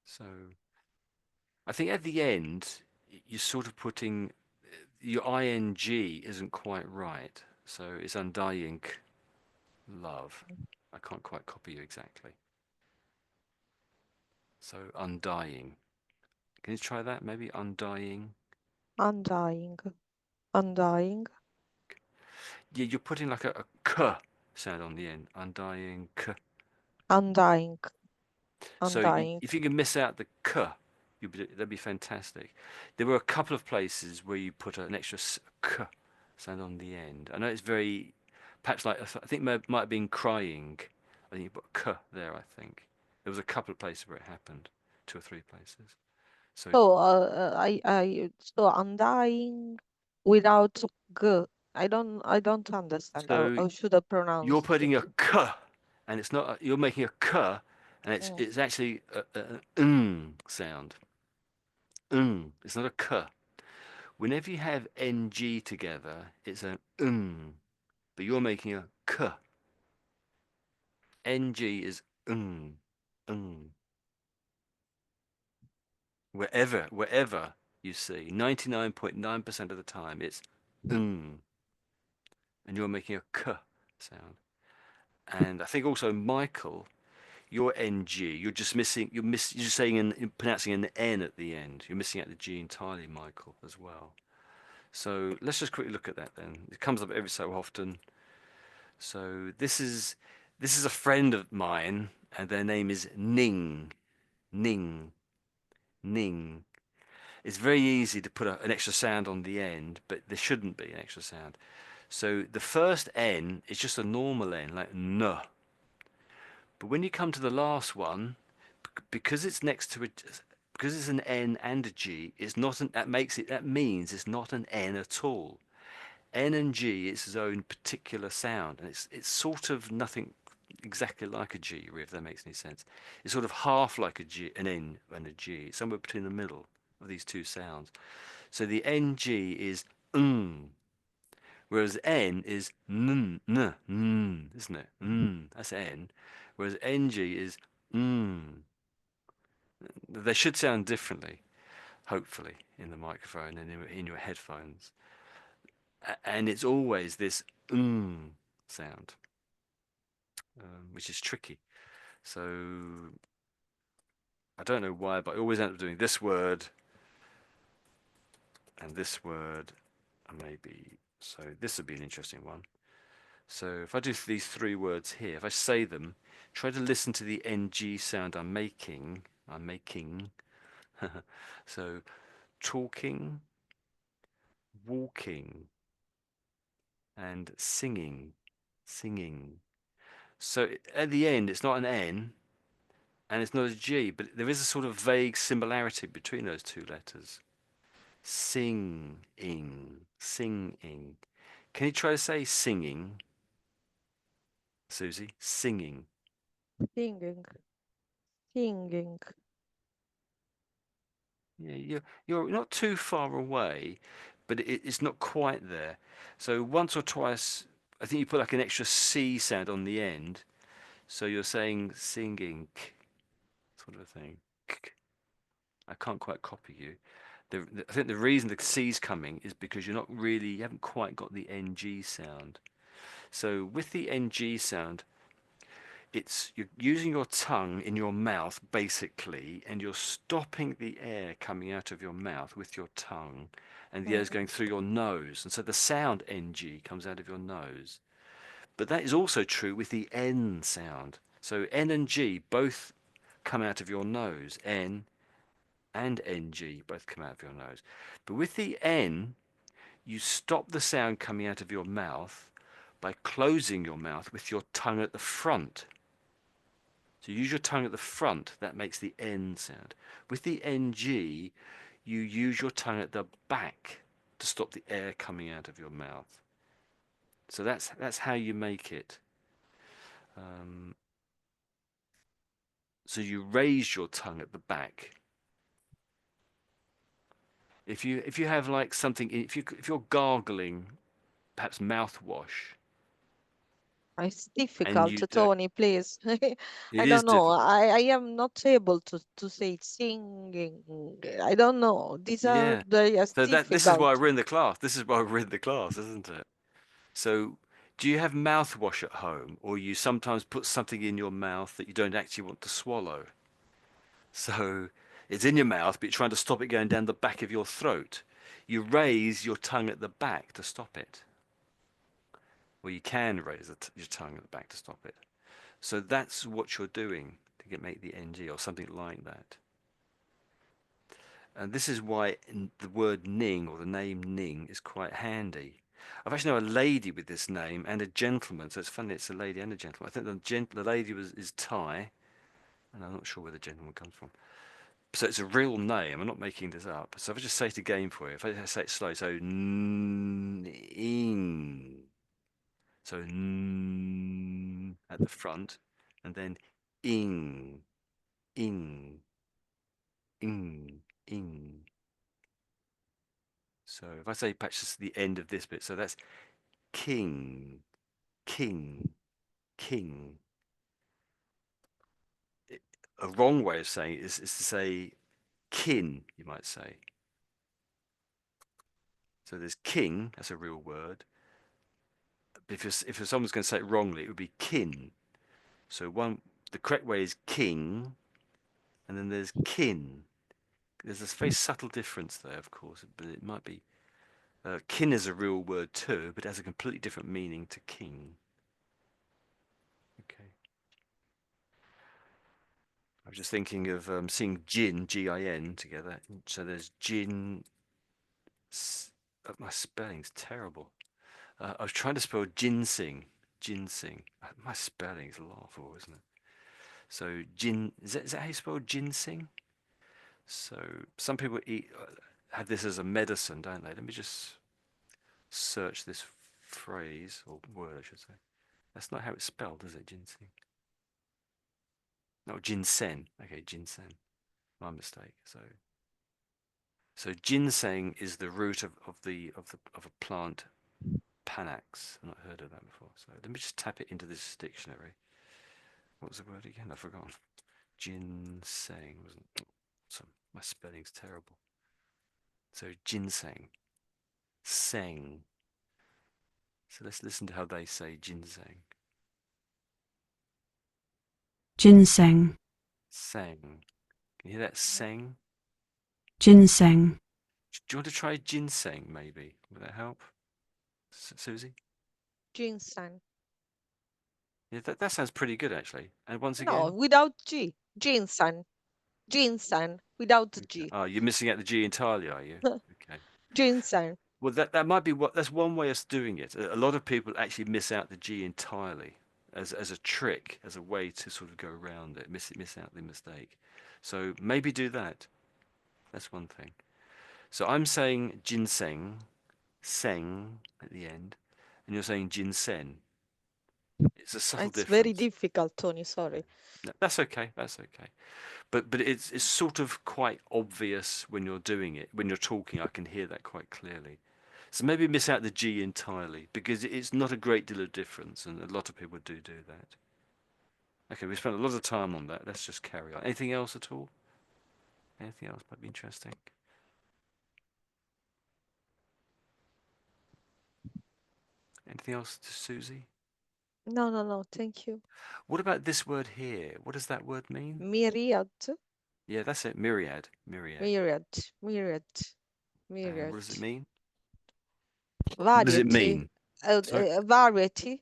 So I think at the end you're sort of putting your ing isn't quite right. So it's undying love. I can't quite copy you exactly. So undying. Can you try that? Maybe undying. Undying, undying, Yeah, you're putting like a k sound on the end. Undying k. undying, So undying. if you can miss out the k, that'd be fantastic. There were a couple of places where you put an extra k sound on the end. I know it's very, perhaps like, I think it might have been crying. I think you put k there, I think. There was a couple of places where it happened, two or three places. So, So undying without g. I don't understand. so How should I you're pronounce putting it? a k, and it's not, you're making a k, and Mm. it's actually an sound. It's not a k. Whenever you have ng together, it's an but you're making a k. Ng is ng. Wherever you see, 99.9% of the time, it's and you're making a k sound. And I think also Michael, your ng, you're just missing, you're just saying you're pronouncing an n at the end. You're missing out the g entirely, Michael, as well. So let's just quickly look at that then. It comes up every so often. So this is a friend of mine, and their name is Ning. Ning. Ning. It's very easy to put an extra sound on the end, but there shouldn't be an extra sound. So the first N is just a normal N, like N. But when you come to the last one, because it's next to it, because it's an N and a G, it's not an, that means it's not an N at all. N and G is its own particular sound, and it's sort of nothing exactly like a G, if that makes any sense. It's sort of half like a G, an N and a G, somewhere between the middle of these two sounds. So the NG is whereas N is isn't it? That's N. Whereas NG is mm. They should sound differently, hopefully, in the microphone and in your headphones. And it's always this sound, which is tricky. So I don't know why, but I always end up doing this word and this word, and maybe. So this would be an interesting one. So if I do these three words here, if I say them, try to listen to the ng sound I'm making. I'm making. So talking, walking, and singing. Singing. So at the end, it's not an N and it's not a G, but there is a sort of vague similarity between those two letters. Singing. Singing. Can you try to say singing, Susie? Singing. Singing, singing. Yeah, you're not too far away, but it's not quite there. So once or twice, I think you put like an extra C sound on the end. So you're saying singing, sort of a thing. I can't quite copy you. I think the reason the C's coming is because you haven't quite got the NG sound. So with the NG sound, you're using your tongue in your mouth basically, and you're stopping the air coming out of your mouth with your tongue, and the air is Mm. going through your nose, and so the sound ng comes out of your nose. But that is also true with the n sound. So n and g both come out of your nose. N and NG both come out of your nose. But with the N, you stop the sound coming out of your mouth by closing your mouth with your tongue at the front. So you use your tongue at the front, that makes the N sound. With the NG, you use your tongue at the back to stop the air coming out of your mouth. So that's how you make it. So you raise your tongue at the back. If you have like something, if you're gargling, perhaps mouthwash, It's and difficult, you don't, Tony, please. it I is don't know. difficult. I am not able to say singing. I don't know. These are Yeah. very So this is difficult. why we're in the class. This is why we're in the class, isn't it? So do you have mouthwash at home, or you sometimes put something in your mouth that you don't actually want to swallow? So it's in your mouth, but you're trying to stop it going down the back of your throat. You raise your tongue at the back to stop it. Well, you can raise your tongue at the back to stop it. So that's what you're doing to make the NG or something like that. And this is why the word Ning or the name Ning is quite handy. I've actually known a lady with this name and a gentleman, so it's funny it's a lady and a gentleman. I think the lady is Thai, and I'm not sure where the gentleman comes from. So it's a real name. I'm not making this up. So if I just say it again for you, if I say it slow, so Ning. So at the front, and then ing, ing, ing. So if I say perhaps just the end of this bit, so that's king, king, king. A wrong way of saying it is to say kin, you might say. So there's king, that's a real word. If someone's going to say it wrongly, it would be kin. So the correct way is king, and then there's kin. There's this very subtle difference there, of course, but it might be. Kin is a real word too, but it has a completely different meaning to king. Okay. I was just thinking of seeing gin, G-I-N, together. So there's gin. My spelling's terrible. I was trying to spell ginseng. Ginseng. My spelling's laughable, isn't it? So is that how you spell ginseng? So some people have this as a medicine, don't they? Let me just search this phrase or word, I should say. That's not how it's spelled, is it? Ginseng. No, ginseng. Okay, ginseng. My mistake. So ginseng is the root of a plant, Panax. I've not heard of that before. So let me just tap it into this dictionary. What was the word again? I've forgotten. Ginseng wasn't. My spelling's terrible. So ginseng, seng. So let's listen to how they say ginseng. ginseng, Sang. Can you hear that? Seng. ginseng, Do you want to try ginseng? Maybe would that help, Susie? Ginseng. Yeah, that sounds pretty good actually. And once No, again, without G. Ginseng. Ginseng without okay. G. Oh, you're missing out the G entirely, are you? Okay. Ginseng. Well, that might be that's one way of doing it. A lot of people actually miss out the G entirely as a trick, as a way to sort of go around it, miss out the mistake. So maybe do that. That's one thing. So I'm saying ginseng, seng at the end, and you're saying ginseng. It's a subtle It's very difference. difficult, Tony. Sorry. No, that's okay. That's okay. But it's sort of quite obvious when you're doing it. When you're talking, I can hear that quite clearly. So maybe miss out the G entirely because it's not a great deal of difference, and a lot of people do that. Okay, we spent a lot of time on that. Let's just carry on. Anything else at all? Anything else might be interesting? Anything else to Susie? No, no, no. Thank you. What about this word here? What does that word mean? Myriad. Yeah, that's it. Myriad. Myriad. Myriad. Myriad. And Myriad. what does it mean? What does it Variety. mean? Sorry? Variety.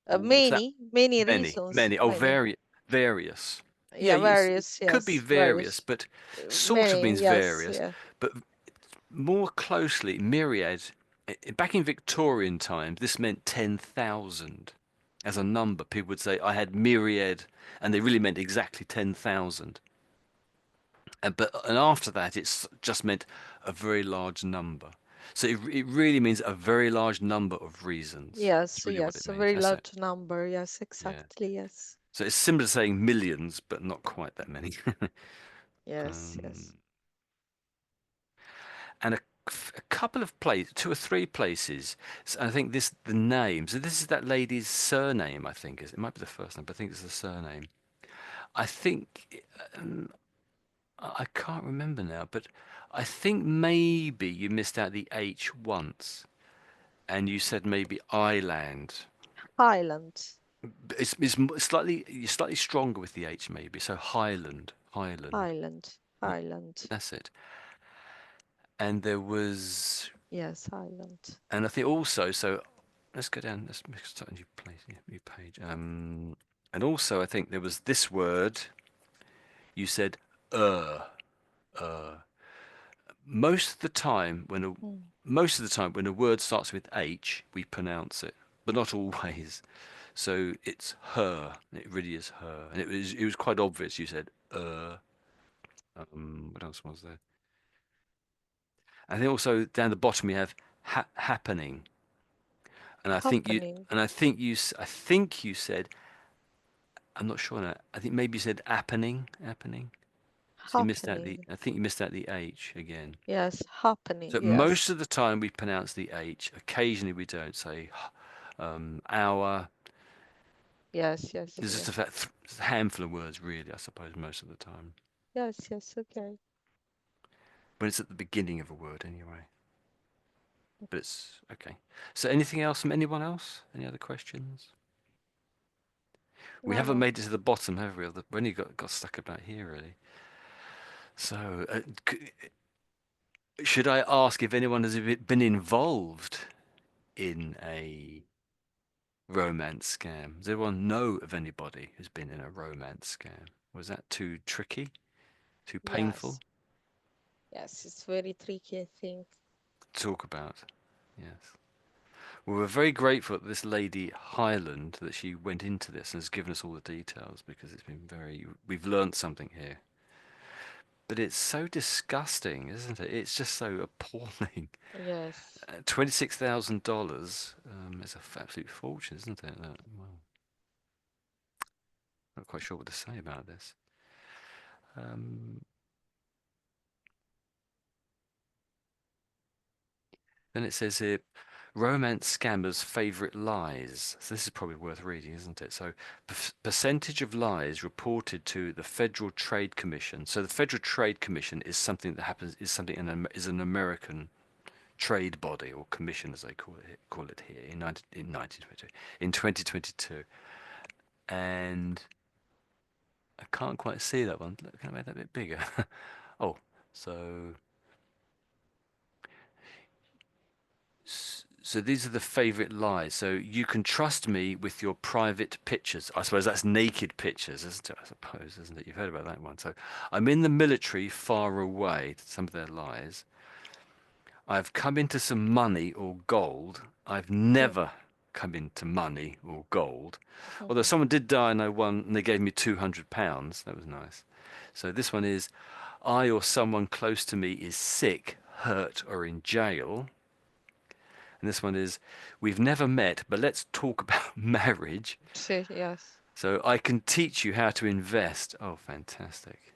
What's that? Many Many. reasons. Many. Oh, Many. variant. various. Yeah, Yeah, various, could be yes, various, various. but sort of Many, means yes, various. yeah. But more closely, myriad, back in Victorian times, this meant 10,000 as a number. People would say, I had myriad, and they really meant exactly 10,000. And after that, it's just meant a very large number. So it really means a very large number of reasons. That's Yes, really what it yes, a means. very That's it. large number. Yes, Yeah. exactly. Yes. So it's similar to saying millions, but not quite that many. Yes, um, yes. and a couple of places, two or three places. So I think the name. So this is that lady's surname. I think it might be the first name, but I think it's the surname. I think I can't remember now, but I think maybe you missed out the H once, and you said maybe Island. Highland. Slightly you're slightly stronger with the H maybe. So Highland. Highland. Yeah, Highland. that's it. And there was, Yes, Highland. and I think also, so let's go down. Let's start a new place, new page. And also I think there was this word. You said uh. uh. Most of the time Mm. most of the time when a word starts with H, we pronounce it, but not always. So it's her. It really is her, and it was quite obvious. You said what else was there? And then also down the bottom you have happening, and Happening. I think you said, I'm not sure now. I think maybe you said happening. So you missed out the Happening. I think you missed out the H again. Yes, happening. So most Yes. of the time we pronounce the H. Occasionally we don't say our. Yes, yes, There's just yes. a handful of words, really, I suppose, most of the time. Yes, yes, okay. When it's at the beginning of a word, anyway. But it's okay. So anything else from anyone else? Any other questions? We No, haven't no. made it to the bottom, have we? We only got stuck about here, really. So, should I ask if anyone has been involved in a romance scam? Does anyone know of anybody who's been in a romance scam? Was that too tricky? Too painful Yes. Yes, it's very tricky, I think. to talk about? Yes. Well, we're very grateful that this lady Highland that she went into this and has given us all the details because we've learnt something here. But it's so disgusting, isn't it? It's just so appalling. Yes. $26,000 is a absolute fortune, isn't it? Well, not quite sure what to say about this. Um, then it says here, romance scammers' favorite lies. So this is probably worth reading, isn't it? So percentage of lies reported to the Federal Trade Commission. So the Federal Trade Commission is something that happens is an American trade body or commission as they call it here in 1922 in 2022. And I can't quite see that one. Can I make that a bit bigger? Oh, so so these are the favorite lies. So you can trust me with your private pictures. I suppose that's naked pictures, isn't it? I suppose, isn't it? You've heard about that one. So I'm in the military far away. Some of their lies. I've come into some money or gold. I've never come into money or gold. Although someone did die and I won and they gave me £200. That was nice. So this one is, I or someone close to me is sick, hurt, or in jail. And this one is, we've never met, but let's talk about marriage. See, yes. So I can teach you how to invest. Oh, fantastic.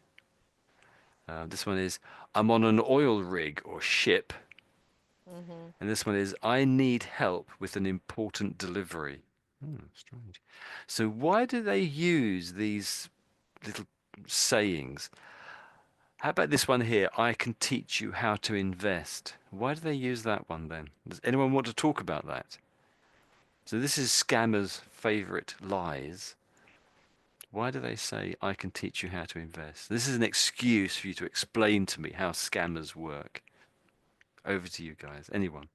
This one is, I'm on an oil rig or ship. Mm-hmm. And this one is, I need help with an important delivery. Strange. So why do they use these little sayings? How about this one here? I can teach you how to invest. Why do they use that one then? Does anyone want to talk about that? So this is scammers' favorite lies. Why do they say, I can teach you how to invest? This is an excuse for you to explain to me how scammers work. Over to you guys. Anyone?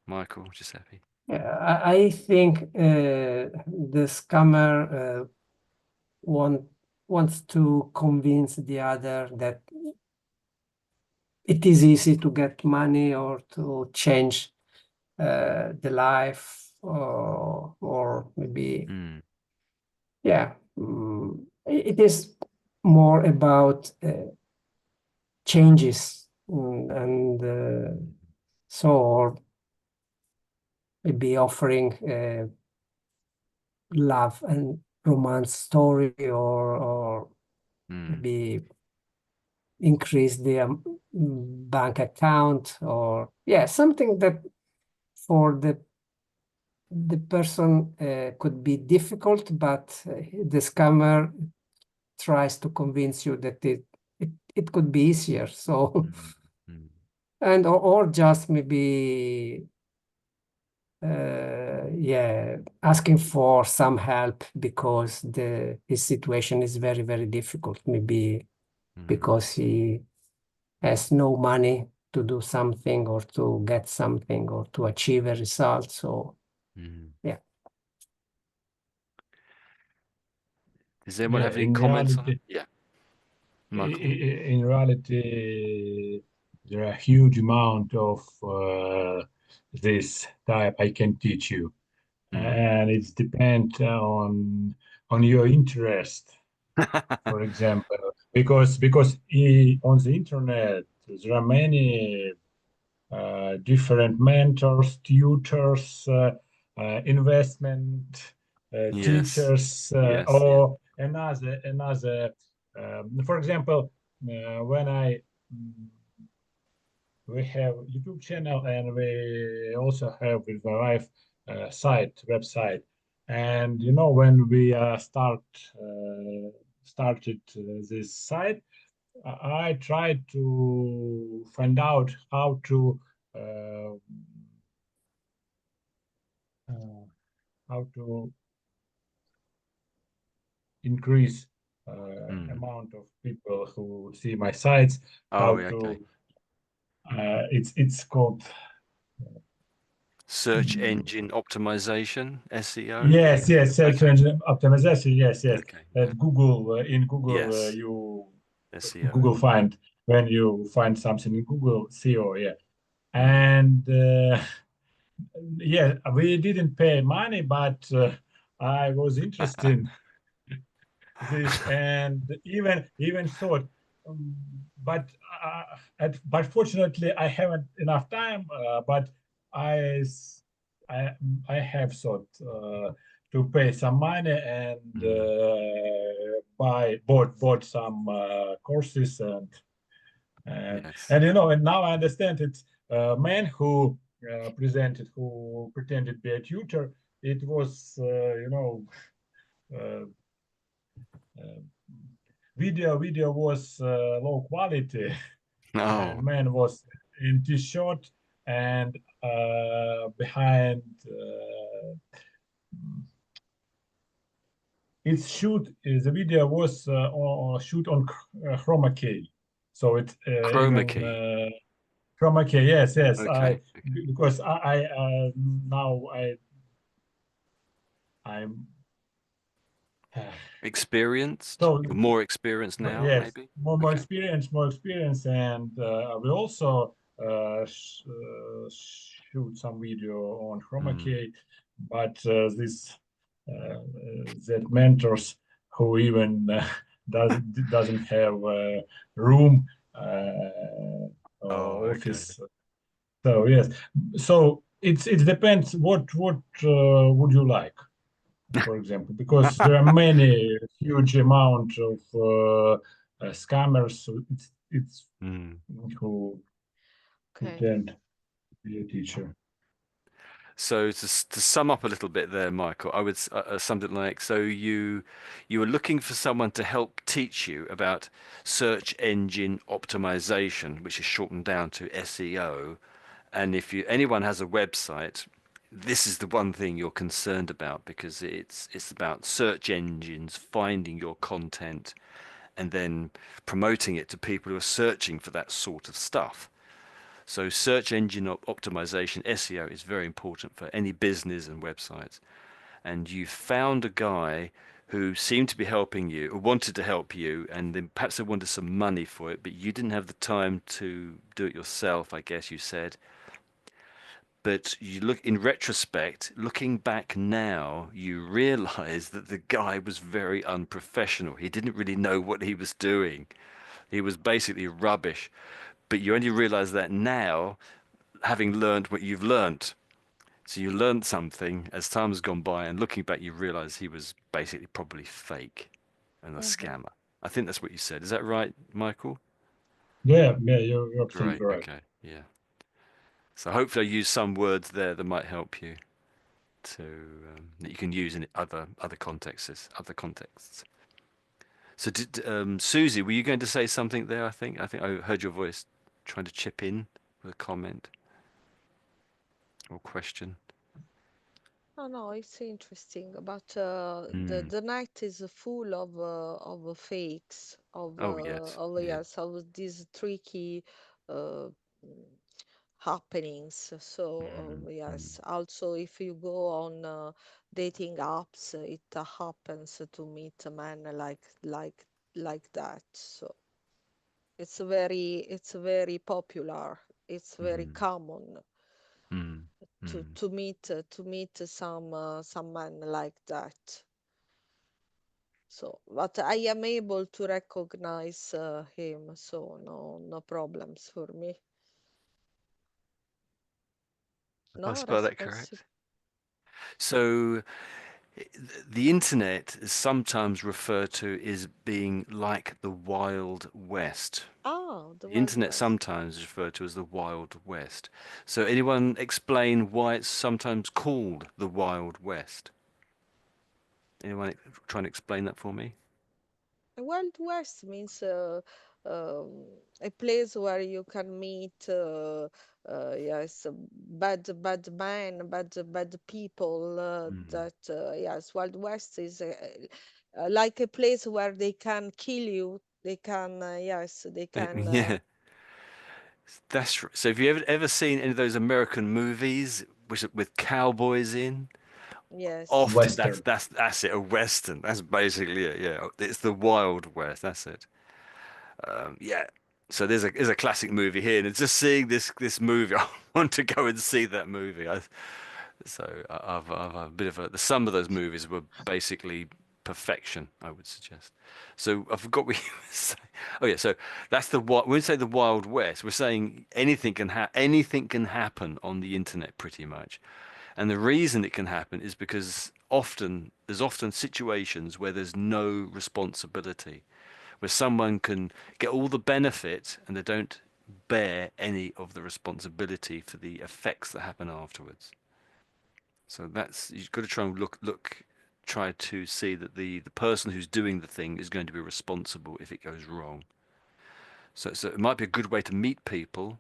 Michael, Giuseppe? I think the scammer wants to convince the other that it is easy to get money or to change the life, or maybe, yeah, it is more about changes, and so, or maybe offering love and romance story, or maybe increase the bank account, or something that for the person could be difficult, but the scammer tries to convince you that it could be easier. So and or just maybe asking for some help because his situation is very, very difficult, maybe because he has no money to do something or to get something or to achieve a result. So yeah. Does anyone have any In comments on it? reality, Yeah, Michael. in reality, there are a huge amount of this type I can teach you, and it depends on your interest. For example, because on the internet there are many different mentors, tutors, investment Yes, teachers, yes, yeah. or another. For example, when mm, we have YouTube channel and we also have with my wife website, and when we started this site, I tried to find out uh, uh, how to increase amount of people who see my sites. Oh, How yeah, okay. to it's called Search mm, engine optimization, SEO, yes, maybe? yes, search Okay, engine optimization. Yes, yes. okay, yeah. At Google, in Google, Yes, you SEO. Google find when you find something in Google SEO, yeah. Mm. And yeah, we didn't pay money, but I was interested this, and even thought, um, but but fortunately I haven't enough time, but I s- I I have thought to pay some money and Mm. bought some courses, and Yes. and and now I understand it's a man who who pretended to be a tutor. It was uh, uh, video was low quality, and Oh, man was in t-shirt, and behind its shoot the video was shoot on chroma key, so it's chroma even key. chroma key. Yes, yes. I Okay, okay. because I now I'm Experienced? so You're more experienced now, yes, maybe? Okay. more experience, and we also shoot some video on chroma Mm. key, but this uh, that mentors who even doesn't have room Oh, or okay. office. So yes, so it depends what would you like, for example, because there are many huge amount of scammers. So it's Mm. who Okay. pretend to be a teacher. So to sum up a little bit there, Michael, I would something like, so you were looking for someone to help teach you about search engine optimization, which is shortened down to SEO. And if anyone has a website, this is the one thing you're concerned about because it's about search engines finding your content and then promoting it to people who are searching for that sort of stuff. So search engine optimization, SEO, is very important for any business and websites. And you found a guy who seemed to be helping you or wanted to help you, and then perhaps they wanted some money for it, but you didn't have the time to do it yourself, I guess you said. But you look in retrospect, looking back now, you realize that the guy was very unprofessional. He didn't really know what he was doing. He was basically rubbish. But you only realize that now, having learned what you've learned. So you learned something as time has gone by, and looking back, you realize he was basically probably fake and a Mhm. scammer. I think that's what you said. Is that right, Michael? Yeah, yeah, you're Great. absolutely right. Okay. Yeah. So hopefully I used some words there that might help you to that you can use in other contexts. Other contexts. So did Susie, were you going to say something there? I think I heard your voice trying to chip in with a comment or question. Oh no, it's interesting, but the Mm. the night is full of fakes, Oh yes. of Yeah. yes, of these tricky uh, mm, happenings. So Mm. Mm. yes, also if you go on dating apps, it happens to meet a man like that. So it's very popular. It's very Mm. common Mm. to Mm. to meet some man like that. So, but I am able to recognize him, so no problems for me. Have I No spelled that responsibility. correct? So the internet is sometimes referred to as being like the Wild West. Ah, the The Wild internet West. sometimes is referred to as the Wild West. So anyone explain why it's sometimes called the Wild West? Anyone trying to explain that for me? The Wild West means um, a place where you can meet, yes, bad men, bad people. Mm. That yes, Wild West is like a place where they can kill you. They can, yes, they can. Yeah, so. Have you ever seen any of those American movies with cowboys in? Yes. Often that's Western. that's that's it, a western. That's basically it. Yeah, it's the Wild West. That's it. Yeah. So there's a classic movie here, and it's just seeing this movie. I want to go and see that movie. I've a bit of a. Some of those movies were basically perfection, I would suggest. So I forgot what you were saying. Oh yeah, so that's when we say the Wild West, we're saying anything can happen on the internet pretty much. And the reason it can happen is because there's often situations where there's no responsibility, where someone can get all the benefit and they don't bear any of the responsibility for the effects that happen afterwards. So that's you've got to try and try to see that the person who's doing the thing is going to be responsible if it goes wrong. So it might be a good way to meet people,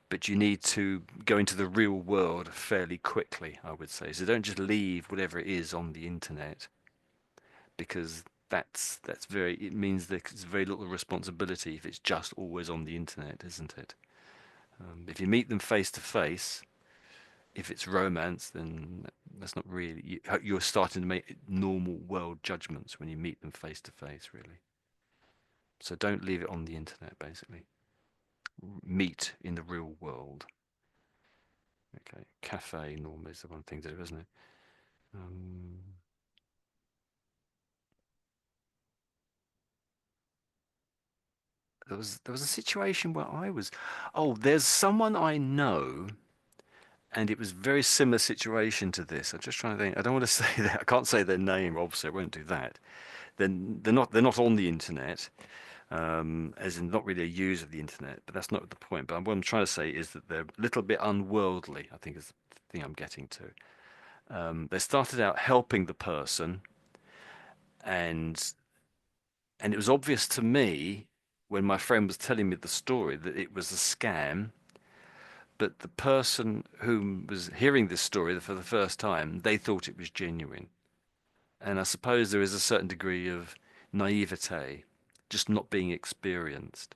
but you need to go into the real world fairly quickly, I would say. So don't just leave whatever it is on the internet, because that's very it means there's very little responsibility if it's just always on the internet, isn't it? If you meet them face to face, if it's romance, then that's not really you're starting to make normal world judgments when you meet them face to face, really. So don't leave it on the internet, basically. Meet in the real world. Okay, cafe normally is the one thing to do, isn't it? Um, there was a situation where there's someone I know, and it was a very similar situation to this. I'm just trying to think. I don't want to say that. I can't say their name. Obviously, I won't do that. Then they're not on the internet, as in not really a user of the internet. But that's not the point. But what I'm trying to say is that they're a little bit unworldly, I think is the thing I'm getting to. They started out helping the person, and and it was obvious to me when my friend was telling me the story that it was a scam. But the person who was hearing this story for the first time, they thought it was genuine. And I suppose there is a certain degree of naivete, just not being experienced.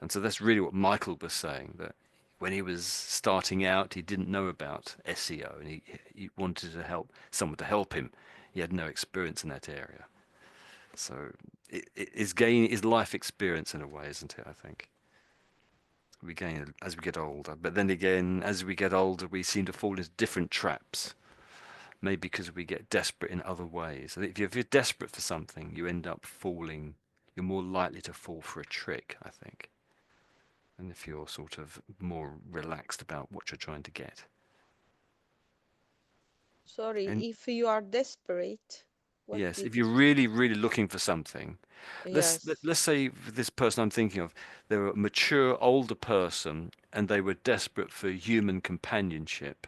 And so that's really what Michael was saying, that when he was starting out, he didn't know about SEO, and he wanted to help someone to help him. He had no experience in that area. So is life experience in a way, isn't it? I think we gain it as we get older. But then again, as we get older, we seem to fall into different traps. Maybe because we get desperate in other ways. If you're desperate for something, you end up falling. You're more likely to fall for a trick, I think. And if you're sort of more relaxed about what you're trying to get. Sorry, And if you are desperate, what yes, did if you're you say? really, really looking for something, Yes, let's say this person I'm thinking of, they're a mature older person and they were desperate for human companionship,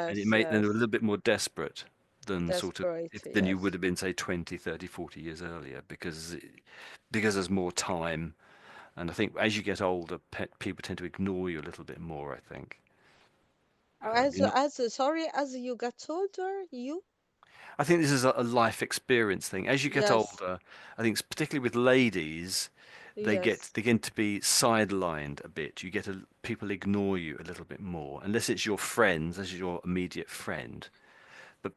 and it yes, made them a yes. little bit more desperate than sort of Desperate, if than you would yes. have been say 20, 30, 40 years earlier because there's more time. And I think as you get older, people tend to ignore you a little bit more, I think. You're not, Sorry, as you get older, you? I think this is a life experience thing. As you get Yes, older, I think particularly with ladies, yes. they get to be sidelined a bit. People ignore you a little bit more, unless it's your friends, as your immediate friend. But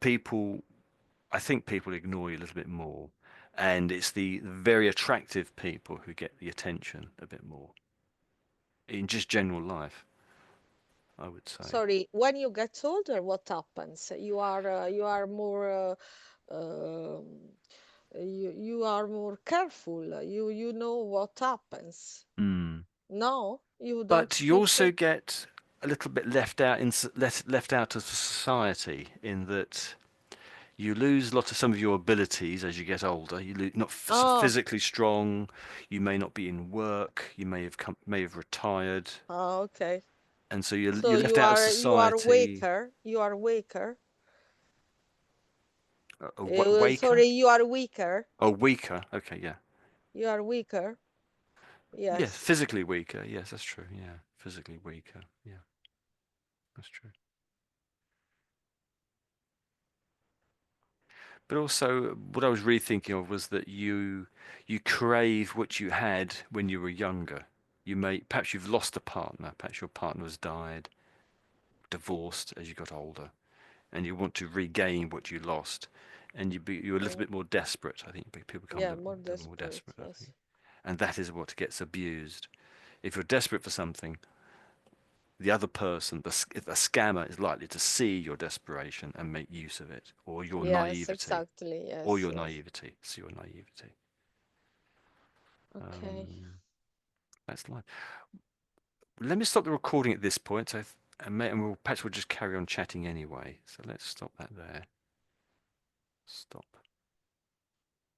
I think people ignore you a little bit more, and it's the very attractive people who get the attention a bit more in just general life, I would say. Sorry, when you get older, what happens? You are more you are more careful. You know what happens. Mm. No, you don't But you think also so? get a little bit left out left out of society in that you lose a lot of some of your abilities as you get older. You not so Oh, physically strong. You may not be in work. You may have retired, okay. and so So you're left out of you are society. weaker. You are weaker. Waker Sorry, you are weaker. or weaker. Okay, yeah, You are weaker. yes, Yes. physically weaker. Yes, that's true. Yeah, physically weaker. Yeah, that's true. But also, what I was really thinking of was that you crave what you had when you were younger. Perhaps you've lost a partner, perhaps your partner has died, divorced as you got older, and you want to regain what you lost, and you're a little Mm, bit more desperate. I think people become a yeah, more little more desperate. desperate. I Yes. think, and that is what gets abused. If you're desperate for something, the other person, the scammer, is likely to see your desperation and make use of it, Yes, exactly. or Yes, your yes. naivety. See your naivety. Okay. Um, that's life. Let me stop the recording at this point. Perhaps we'll just carry on chatting anyway. So let's stop that there. Stop.